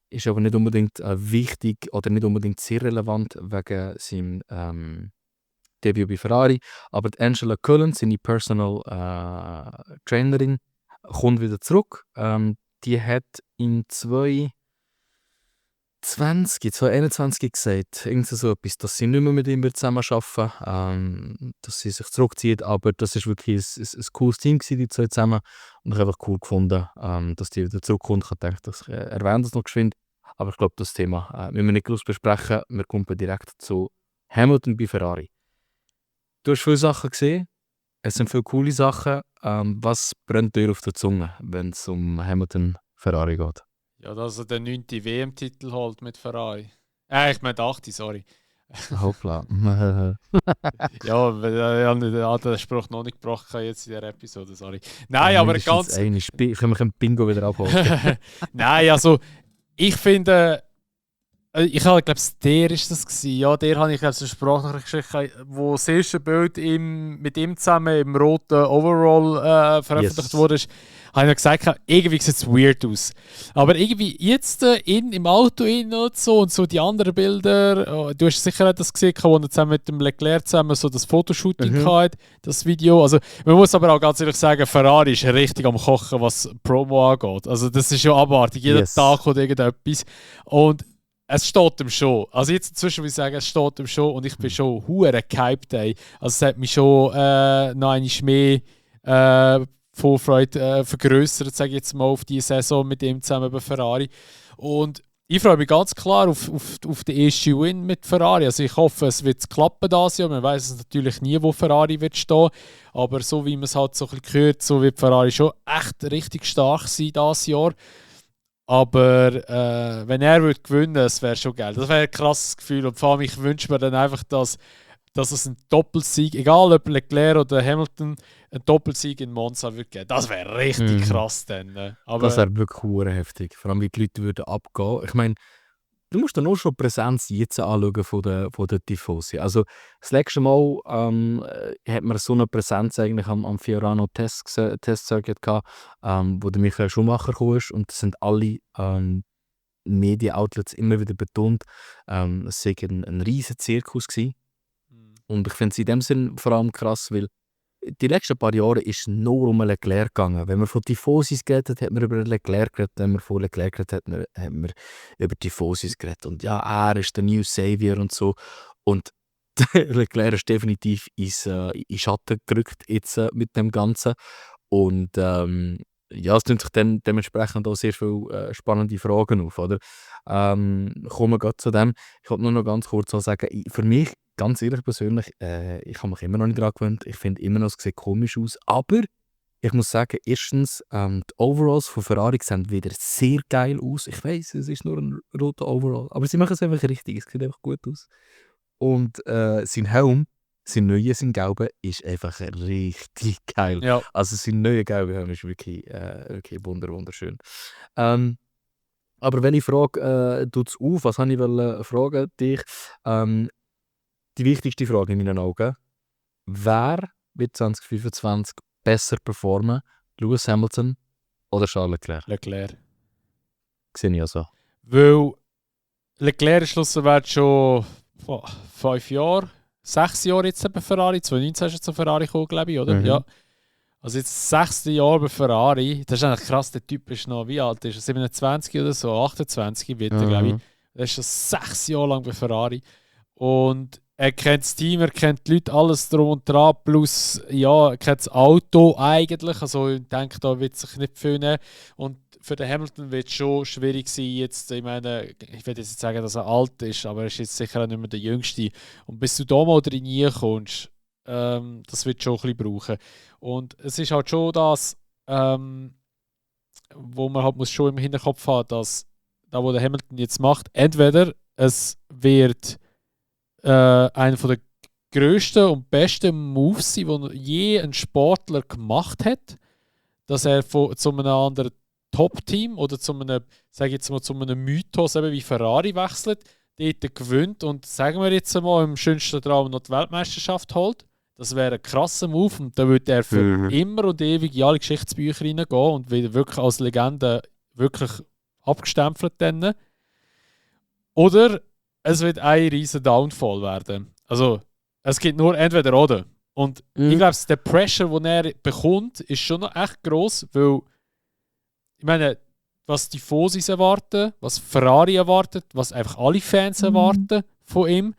ist aber nicht unbedingt wichtig oder nicht unbedingt sehr relevant wegen seinem Debüt bei Ferrari. Aber die Angela Cullen, seine Personal Trainerin, kommt wieder zurück. Die hat in 2021 gesagt, irgend so etwas, dass sie nicht mehr mit ihm zusammenarbeiten wird, dass sie sich zurückzieht, aber das war wirklich ein cooles Team gewesen, die zwei zusammen, und ich habe einfach cool gefunden, dass die wieder zurückkommt. Ich dachte, ich erwähne das noch geschwind, aber ich glaube, das Thema müssen wir nicht groß besprechen, wir kommen direkt zu Hamilton bei Ferrari. Du hast viele Sachen gesehen, es sind viele coole Sachen, was brennt dir auf der Zunge, wenn es um Hamilton Ferrari geht? Ja, dass er den 9. WM-Titel holt mit Ferrari. Ich meine 8, sorry. Hoppla. Ja, ich habe den Spruch noch nicht gebracht jetzt in dieser Episode, sorry. Nein, aber ganz... Können wir ein Bingo wieder abholen? Nein, also ich finde... Ich glaube, der ist das gewesen. Ja, der habe ich eine Sprachnachricht geschickt, wo das erste Bild mit ihm zusammen im roten Overall veröffentlicht wurde. Habe ich gesagt, irgendwie sieht es weird aus. Aber irgendwie jetzt im Auto und so die anderen Bilder, du hast sicher das gesehen, wo er zusammen mit dem Leclerc zusammen so das Fotoshooting hatte, das Video. Also man muss aber auch ganz ehrlich sagen, Ferrari ist richtig am Kochen, was Promo angeht. Also das ist ja abartig. Jeden Tag kommt irgendetwas. Und es steht ihm schon. Also jetzt inzwischen würde ich sagen, es steht ihm schon und ich bin schon hure gehypt. Also es hat mich schon noch einmal mehr Vorfreude vergrößert, sage ich jetzt mal, auf die Saison mit ihm zusammen bei Ferrari. Und ich freue mich ganz klar auf den ersten Win mit Ferrari. Also ich hoffe, es wird klappen dieses Jahr. Man weiß es natürlich nie, wo Ferrari wird stehen. Aber so wie man es halt so ein bisschen hört, so wird Ferrari schon echt richtig stark sein dieses Jahr. Aber wenn er würde gewinnen, das wäre schon geil. Das wäre ein krasses Gefühl. Und vor allem, ich wünsche mir dann einfach, dass es einen Doppelsieg, egal ob Leclerc oder Hamilton, einen Doppelsieg in Monza würde geben. Das wäre richtig krass dann. Aber Das wäre wirklich hure heftig. Vor allem, wie die Leute würden abgehen. Ich meine, du musst dann auch schon die Präsenz jetzt anschauen von der Tifosi. Also das letzte Mal hat man so eine Präsenz eigentlich am Fiorano Testcircuit gehabt, wo der Michael Schumacher kam und das sind alle Media-Outlets immer wieder betont, es sei ein riesen Zirkus gewesen. Und ich finde es in dem Sinn vor allem krass, weil die letzten paar Jahre ist nur um Leclerc gegangen. Wenn man von Tifosis geredet hat, hat man über Leclerc geredet. Wenn man von Leclerc geredet hat, hat man über Tifosis geredet. Und ja, er ist der New Savior und so. Und Leclerc ist definitiv in Schatten gerückt jetzt mit dem Ganzen. Und ja, es tun sich dann dementsprechend auch sehr viele spannende Fragen auf, oder? Kommen wir gerade zu dem. Ich wollte nur noch ganz kurz sagen, für mich, ganz ehrlich persönlich, ich habe mich immer noch nicht daran gewöhnt. Ich finde immer noch, es sieht komisch aus. Aber ich muss sagen, erstens, die Overalls von Ferrari sehen wieder sehr geil aus. Ich weiß, es ist nur ein roter Overall, aber sie machen es einfach richtig. Es sieht einfach gut aus. Und sein Helm, sein neuer, sein gelber, ist einfach richtig geil. ja, Also sein neuer gelber Helm ist wirklich, wirklich wunderschön. Aber wenn ich frage, tut es auf, was habe ich fragen dich? Die wichtigste Frage in meinen Augen: Wer wird 2025 besser performen? Lewis Hamilton oder Charles Leclerc? Leclerc. Sehe ich also. Weil Leclerc ist schlussendlich schon 5 Jahre, 6 Jahre jetzt bei Ferrari. 2019 ist er zu Ferrari gekommen, glaube ich, oder? Mhm. Ja. Also jetzt das 6. Jahr bei Ferrari. Das ist eigentlich krass, der Typ ist noch, wie alt ist er? 27 oder so, 28 wird er, glaube ich. Er ist schon 6 Jahre lang bei Ferrari. Und er kennt das Team, er kennt die Leute, alles drum und dran, plus ja, er kennt das Auto eigentlich. Also ich denke, da wird sich nicht viel nehmen. Und für den Hamilton wird es schon schwierig sein, jetzt, ich meine, ich will jetzt nicht sagen, dass er alt ist, aber er ist jetzt sicher auch nicht mehr der Jüngste. Und bis du da mal drin kommst, das wird schon ein bisschen brauchen. Und es ist halt schon das, wo man halt muss schon im Hinterkopf haben, dass da, wo der Hamilton jetzt macht, entweder es wird einer der grössten und besten Moves sein, die je ein Sportler gemacht hat, dass er zu einem anderen Top-Team oder zu einem, sage ich jetzt mal, zu einem Mythos eben wie Ferrari wechselt, dort gewinnt und, sagen wir jetzt mal, im schönsten Traum noch die Weltmeisterschaft holt. Das wäre ein krasser Move und da würde er für immer und ewig in alle Geschichtsbücher reingehen und wieder wirklich als Legende wirklich abgestempelt dann. Oder es wird ein riesen Downfall werden. Also, es gibt nur entweder oder. Und ich glaube, der Pressure, den er bekommt, ist schon noch echt gross, weil ich meine, was die Tifosis erwarten, was Ferrari erwartet, was einfach alle Fans erwarten von ihm,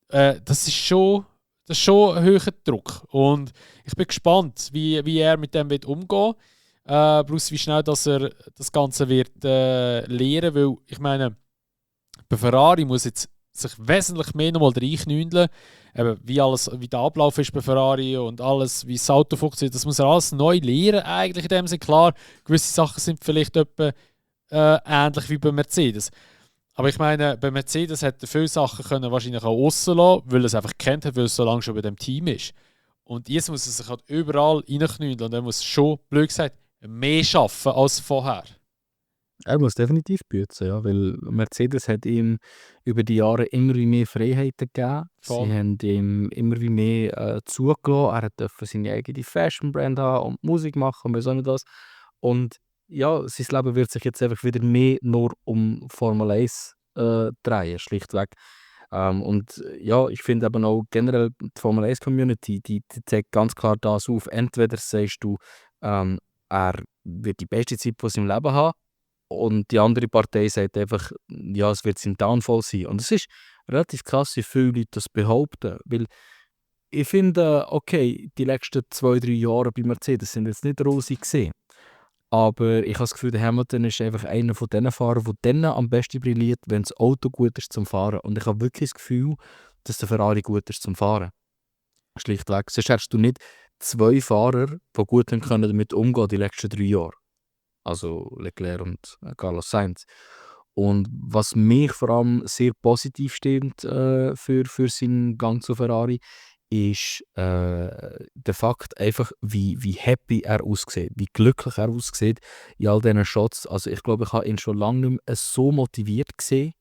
das ist schon ein hoher Druck. Und ich bin gespannt, wie er mit dem wird umgehen wird. Plus wie schnell dass er das Ganze wird lernen, weil ich meine, bei Ferrari muss jetzt sich wesentlich mehr nochmal reinknündeln, wie der Ablauf ist bei Ferrari und alles, wie das Auto funktioniert, das muss er alles neu lernen eigentlich in dem Sinne. Klar, gewisse Sachen sind vielleicht etwa ähnlich wie bei Mercedes. Aber ich meine, bei Mercedes hätte er viele Sachen können wahrscheinlich auch rauslassen, weil er es einfach kennt hat, weil er so lange schon bei dem Team ist. Und jetzt muss er sich halt überall reinknündeln und er muss schon, blöd gesagt, mehr arbeiten als vorher. Er muss definitiv büßen, ja, weil Mercedes hat ihm über die Jahre immer wie mehr Freiheiten gegeben. Voll. Sie haben ihm immer wie mehr zugelassen. Er durfte seine eigene Fashion-Brand haben und Musik machen und so nicht das. Und ja, sein Leben wird sich jetzt einfach wieder mehr nur um Formel 1 drehen, schlichtweg. Und ja, ich finde eben auch generell die Formel 1 Community, die zeigt ganz klar das auf. Entweder sagst du, er wird die beste Zeit von seinem Leben haben, und die andere Partei sagt einfach, ja, es wird sein Downfall sein. Und es ist relativ krass, wie viele Leute das behaupten. Weil ich finde, okay, die letzten 2-3 Jahre bei Mercedes sind jetzt nicht rosig gesehen. Aber ich habe das Gefühl, der Hamilton ist einfach einer von diesen Fahrern, der dann am besten brilliert, wenn das Auto gut ist zum Fahren. Und ich habe wirklich das Gefühl, dass der Ferrari gut ist zum Fahren. Schlichtweg. Sonst hättest du nicht 2 Fahrer, die gut haben können damit umgehen die letzten 3 Jahre. Also Leclerc und Carlos Sainz. Und was mich vor allem sehr positiv stimmt für seinen Gang zu Ferrari, ist der Fakt einfach, wie happy er aussieht, wie glücklich er aussieht in all diesen Shots. Also ich glaube, ich habe ihn schon lange nicht mehr so motiviert gesehen.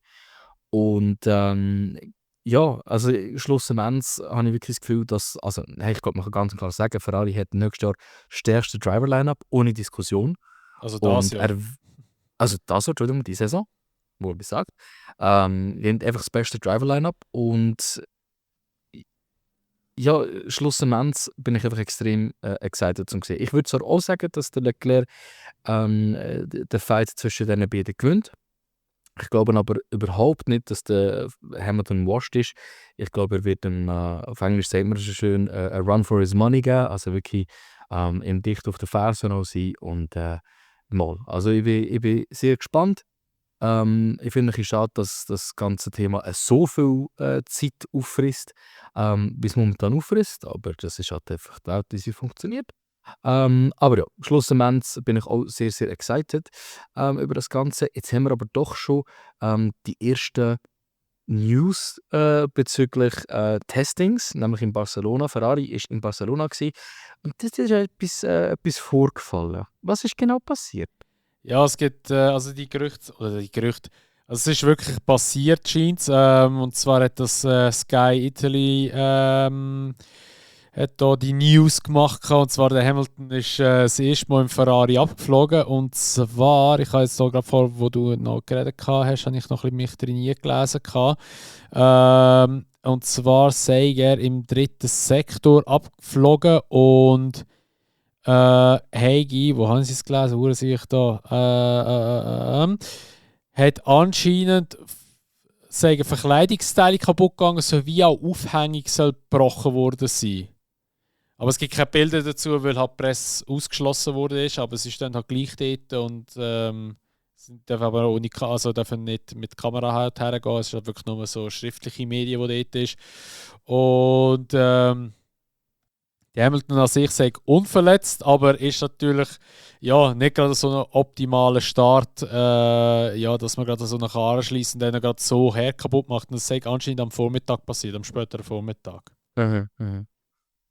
Und ja, also schlussendlich habe ich wirklich das Gefühl, dass, also hey, ich glaube, man kann ganz klar sagen, Ferrari hat nächstes Jahr das stärkste Driver-Line-Up, ohne Diskussion. Also das Und ja. also das, Entschuldigung, die Saison, wohl gesagt. Wir haben einfach das beste Driver-Line-Up und ja, schlussendlich bin ich einfach extrem excited zum sehen. Ich würde zwar auch sagen, dass der Leclerc den Fight zwischen den beiden gewinnt. Ich glaube aber überhaupt nicht, dass der Hamilton washed ist. Ich glaube, er wird auf Englisch sagt man so schön, a run for his money geben, also wirklich ihm dicht auf der Ferse noch sein und mal. Also ich bin sehr gespannt. Ich finde es schade, dass das ganze Thema so viel Zeit auffrisst, bis momentan auffrisst, aber das ist halt einfach die Welt, wie sie funktioniert. Aber ja, schlussendlich bin ich auch sehr, sehr excited über das Ganze. Jetzt haben wir aber doch schon die ersten News bezüglich Testings, nämlich in Barcelona. Ferrari war in Barcelona gewesen, und das ist etwas vorgefallen. Was ist genau passiert? Ja, es gibt also die Gerüchte, also es ist wirklich passiert, scheint und zwar hat das Sky Italy hat da die News gemacht, und zwar der Hamilton ist das erste Mal im Ferrari abgeflogen, und zwar, ich habe jetzt hier gerade vor, wo du noch geredet hast, habe ich noch ein bisschen mich drin gelesen. Und zwar sei er im 3. Sektor abgeflogen und Heigi, wo haben Sie es gelesen? Wo sehe ich da? Hat anscheinend sagen Verkleidungsteile kaputt gegangen, sowie auch Aufhängung soll gebrochen worden sein. Aber es gibt keine Bilder dazu, weil halt die Presse ausgeschlossen wurde ist, aber es ist dann halt gleich dort und dürfen aber auch nicht, also dürfen nicht mit Kamera halt hergehen. Es ist halt wirklich nur so schriftliche Medien, die dort ist. Und die Hamilton an sich sei unverletzt, aber ist natürlich ja, nicht gerade so ein optimaler Start, ja, dass man gerade so eine Karre schließt und dann gerade so her kaputt macht. Und das sei anscheinend am Vormittag passiert, am späteren Vormittag. Mhm, mhm.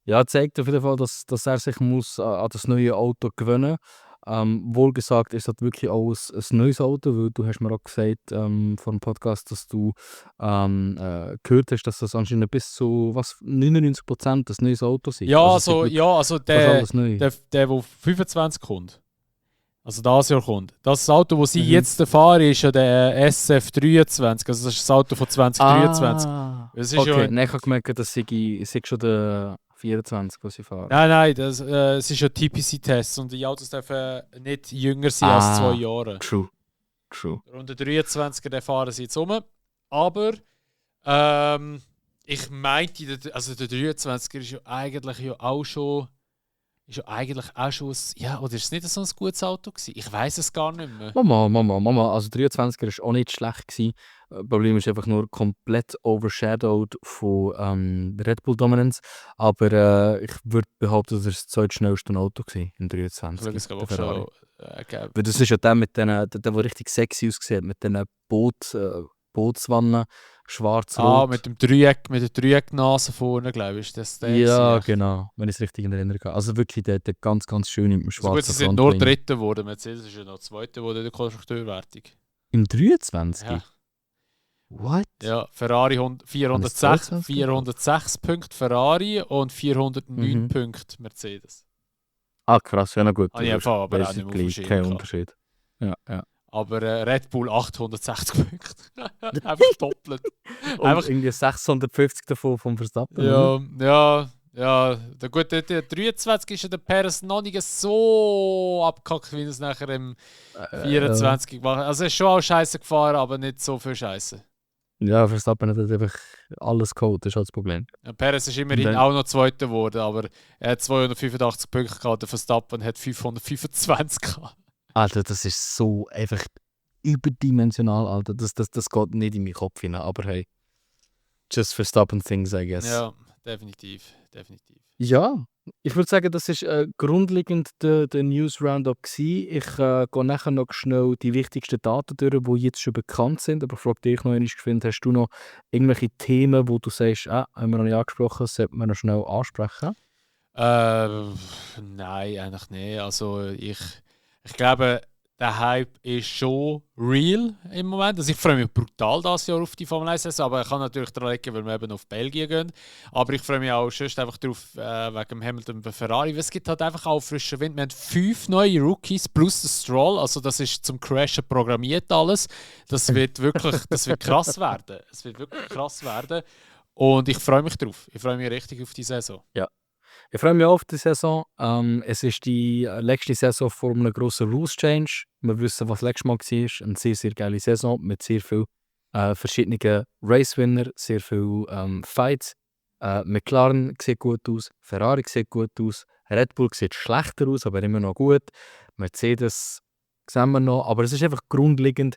Ja, zeigt auf jeden Fall, dass er sich muss an das neue Auto gewöhnen muss. Wohlgesagt ist das wirklich auch ein neues Auto, weil du hast mir auch gesagt vor dem Podcast, dass du gehört hast, dass das anscheinend bis zu 99% ein neues Auto ist. Ja, Also es ist also fast alles neu. der 25 kommt. Also das Jahr kommt. Das Auto, das sie Mhm. jetzt fahren, ist ja der SF23. Also das ist das Auto von 2023. Das ist okay. ja, Nein, ich habe gemerkt, dass sei schon der 24, was sie fahren. nein, das, es ist ja TPC-Test und die Autos dürfen nicht jünger sein als 2 Jahre. True. Und der 23er, den fahren sie jetzt um. Aber ich meinte, also der 23er ist ja eigentlich auch schon ja, oder ist es nicht so ein gutes Auto gewesen? Ich weiß es gar nicht mehr. Mama. Also 23er war auch nicht schlecht gewesen. Das Problem ist einfach nur komplett overshadowed von Red Bull Dominance. Aber ich würde behaupten, das war das zweitschnellste Auto gewesen, im 23. Ich glaube, der Ferrari. schon. Weil das ist ja der mit der richtig sexy aussieht, mit den Bootswannen, schwarz-rot. Mit der Dreiecknase vorne, glaube ich, ist das der. Ja, gewesen. genau, wenn ich es richtig in Erinnerung habe. Also wirklich der ganz, ganz schön mit dem Also gut, schwarzen sie sind nur Frontwing. Dritter geworden. Mercedes ist ja noch Zweiter geworden in der Konstrukteurwertung. Im 23? Ja. What? Ja, Ferrari 406 Punkte Ferrari und 409 Punkte Mercedes. Ah, krass, ja, na gut. Habe ich einfach aber auch nicht mehr Basically aufgeschrieben kein gehabt. Unterschied. Ja. Aber Red Bull 860 Punkte. Einfach doppelt. Und irgendwie 650 davon vom Verstappen. Ja. Der 23 ist ja der Perez noch nicht so abgekackt, wie es nachher im 24 war. Also er ist schon auch scheiße gefahren, aber nicht so viel scheiße. Ja, Verstappen hat einfach alles geholt, das ist halt das Problem. Ja, Perez ist immerhin dann- auch noch Zweiter geworden, aber er hat 285 Punkte gehabt, der Verstappen hat 525 gehabt. Alter, das ist so einfach überdimensional, Alter. Das geht nicht in meinen Kopf hinein. Aber hey, just Verstappen things, I guess. Ja, definitiv. Ja, ich würde sagen, das ist grundlegend der News Roundup gsi. Ich gehe nachher noch schnell die wichtigsten Daten durch, die jetzt schon bekannt sind. Aber ich frage dich noch einmal, hast du noch irgendwelche Themen, wo du sagst, haben wir noch nicht angesprochen, sollten wir noch schnell ansprechen? Nein, eigentlich nicht. Also ich glaube, der Hype ist schon real im Moment. Also ich freue mich brutal das Jahr auf die Formel 1 aber ich kann natürlich daran liegen, weil wir eben auf Belgien gehen. Aber ich freue mich auch schon einfach darauf, wegen dem Hamilton und Ferrari. Weil es gibt halt einfach auch frischen Wind. Wir haben 5 neue Rookies plus der Stroll. Also das ist zum Crashen programmiert alles. Das wird wirklich krass werden. Es wird wirklich krass werden. Und ich freue mich drauf. Ich freue mich richtig auf die Saison. Ja. Ich freue mich auch auf die Saison. Es ist die letzte Saison vor einem grossen Rules-Change. Wir wissen, was letztes Mal war. Eine sehr, sehr geile Saison mit sehr vielen verschiedenen Race-Winner, sehr vielen Fights. McLaren sieht gut aus, Ferrari sieht gut aus, Red Bull sieht schlechter aus, aber immer noch gut. Mercedes sehen wir noch. Aber es ist einfach grundlegend,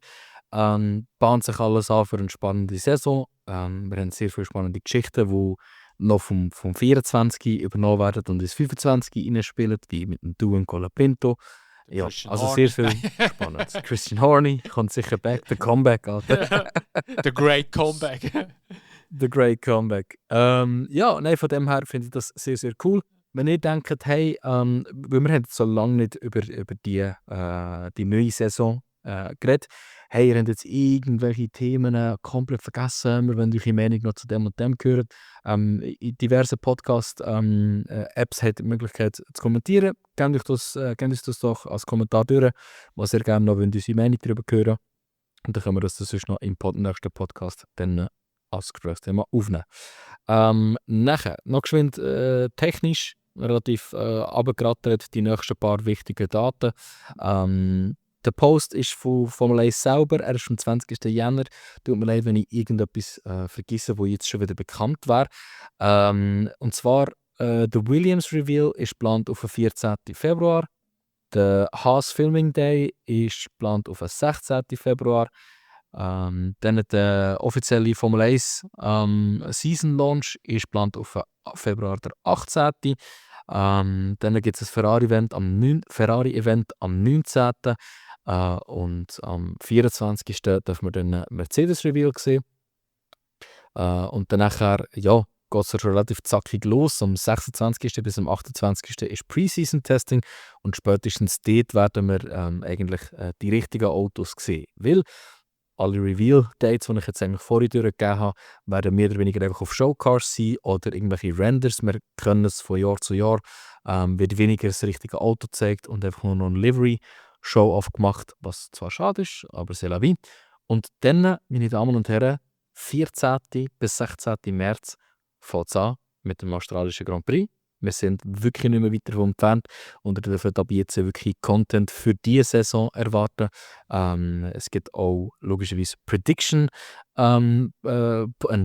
bahnt sich alles an für eine spannende Saison. Wir haben sehr viele spannende Geschichten, die noch vom 24 übernommen werden und ins 25 reinspielen, wie mit dem Duo und Colapinto. Ja, Christian also Horner. sehr viel spannend. Christian Horner kommt sicher back, der Comeback, Alter. The Great Comeback. The Great Comeback. Ja, nein, von dem her finde ich das sehr, sehr cool. Wenn ihr denkt, hey, weil wir haben so lange nicht über die neue Saison geredet, hey, ihr habt jetzt irgendwelche Themen komplett vergessen, wir wollen eure Meinung noch zu dem und dem hören. In diversen Podcast-Apps habt ihr die Möglichkeit zu kommentieren. Gebt uns das doch als Kommentar durch, was ihr gerne noch wollt, unsere Meinung darüber hören. Und dann können wir das sonst noch im nächsten Podcast dann als Gesprächsthema aufnehmen. Nachher, noch geschwind technisch, relativ abgerattert, die nächsten paar wichtigen Daten. Der Post ist von Formel 1 selber, er ist am 20. Jänner. Tut mir leid, wenn ich irgendetwas vergesse, wo jetzt schon wieder bekannt wäre. Und zwar, der Williams Reveal ist geplant auf den 14. Februar. Der Haas Filming Day ist geplant auf den 16. Februar. Dann der offizielle Formel 1 Season Launch ist geplant auf Februar der 18. Dann gibt es ein Ferrari-Event am 19. Und am 24. dürfen wir dann Mercedes-Reveal sehen. Und dann nachher, ja, geht es schon relativ zackig los. Am 26. bis am 28. ist Preseason-Testing und spätestens dort werden wir eigentlich die richtigen Autos sehen. Weil alle Reveal-Dates, die ich jetzt eigentlich vorhin durchgegeben habe, werden mehr oder weniger einfach auf Showcars sein oder irgendwelche Renders. Wir können es von Jahr zu Jahr, wird weniger das richtige Auto gezeigt und einfach nur noch ein Livery-Show-Off gemacht, was zwar schade ist, aber c'est la vie. Und dann, meine Damen und Herren, 14. bis 16. März fängt es an mit dem australischen Grand Prix. Wir sind wirklich nicht mehr weiter davon entfernt und ihr dürft ab jetzt wirklich Content für diese Saison erwarten. Es gibt auch logischerweise einen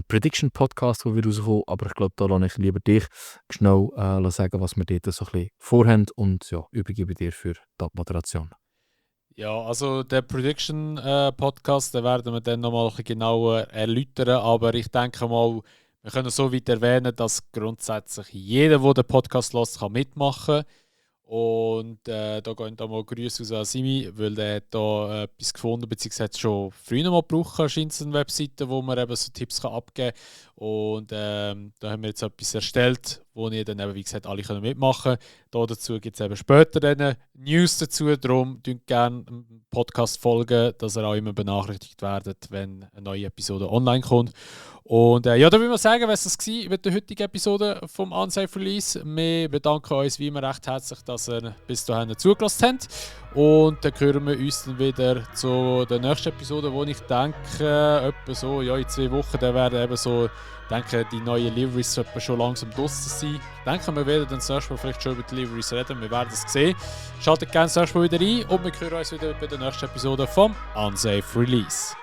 Prediction-Podcast, der wird rauskommen, aber ich glaube, da lasse ich lieber dich schnell sagen, was wir dort so ein bisschen vorhaben und ja, übergebe dir für die Moderation. Ja, also der Prediction-Podcast, den werden wir dann nochmal ein bisschen genauer erläutern, aber ich denke mal, wir können so weit erwähnen, dass grundsätzlich jeder, der den Podcast hört, kann mitmachen kann. Und da gehen da mal Grüße aus an Simi, weil der hat da etwas gefunden, beziehungsweise hat schon früher mal gebraucht, scheint es eine Webseite, wo man eben so Tipps kann abgeben kann. Und da haben wir jetzt etwas erstellt, wo ihr dann eben, wie gesagt, alle können mitmachen können. Dazu gibt es eben später dann News dazu, darum gerne dem Podcast folgen, dass ihr auch immer benachrichtigt werdet, wenn eine neue Episode online kommt. Und ja, da will ich sagen, was es war mit der heutigen Episode vom Unsafe Release. Wir bedanken uns wie immer recht herzlich, dass ihr bis dahin zugelassen habt. Und dann hören wir uns dann wieder zu der nächsten Episode, wo ich denke, etwa so, ja, in 2 Wochen, dann werden eben so, denke, die neuen Liveries sollten schon langsam draussen sein. Ich denke, wir werden dann das nächste Mal vielleicht schon über die Liveries reden, wir werden es sehen. Schaltet gerne das nächste Mal wieder ein und wir hören uns wieder bei der nächsten Episode vom Unsafe Release.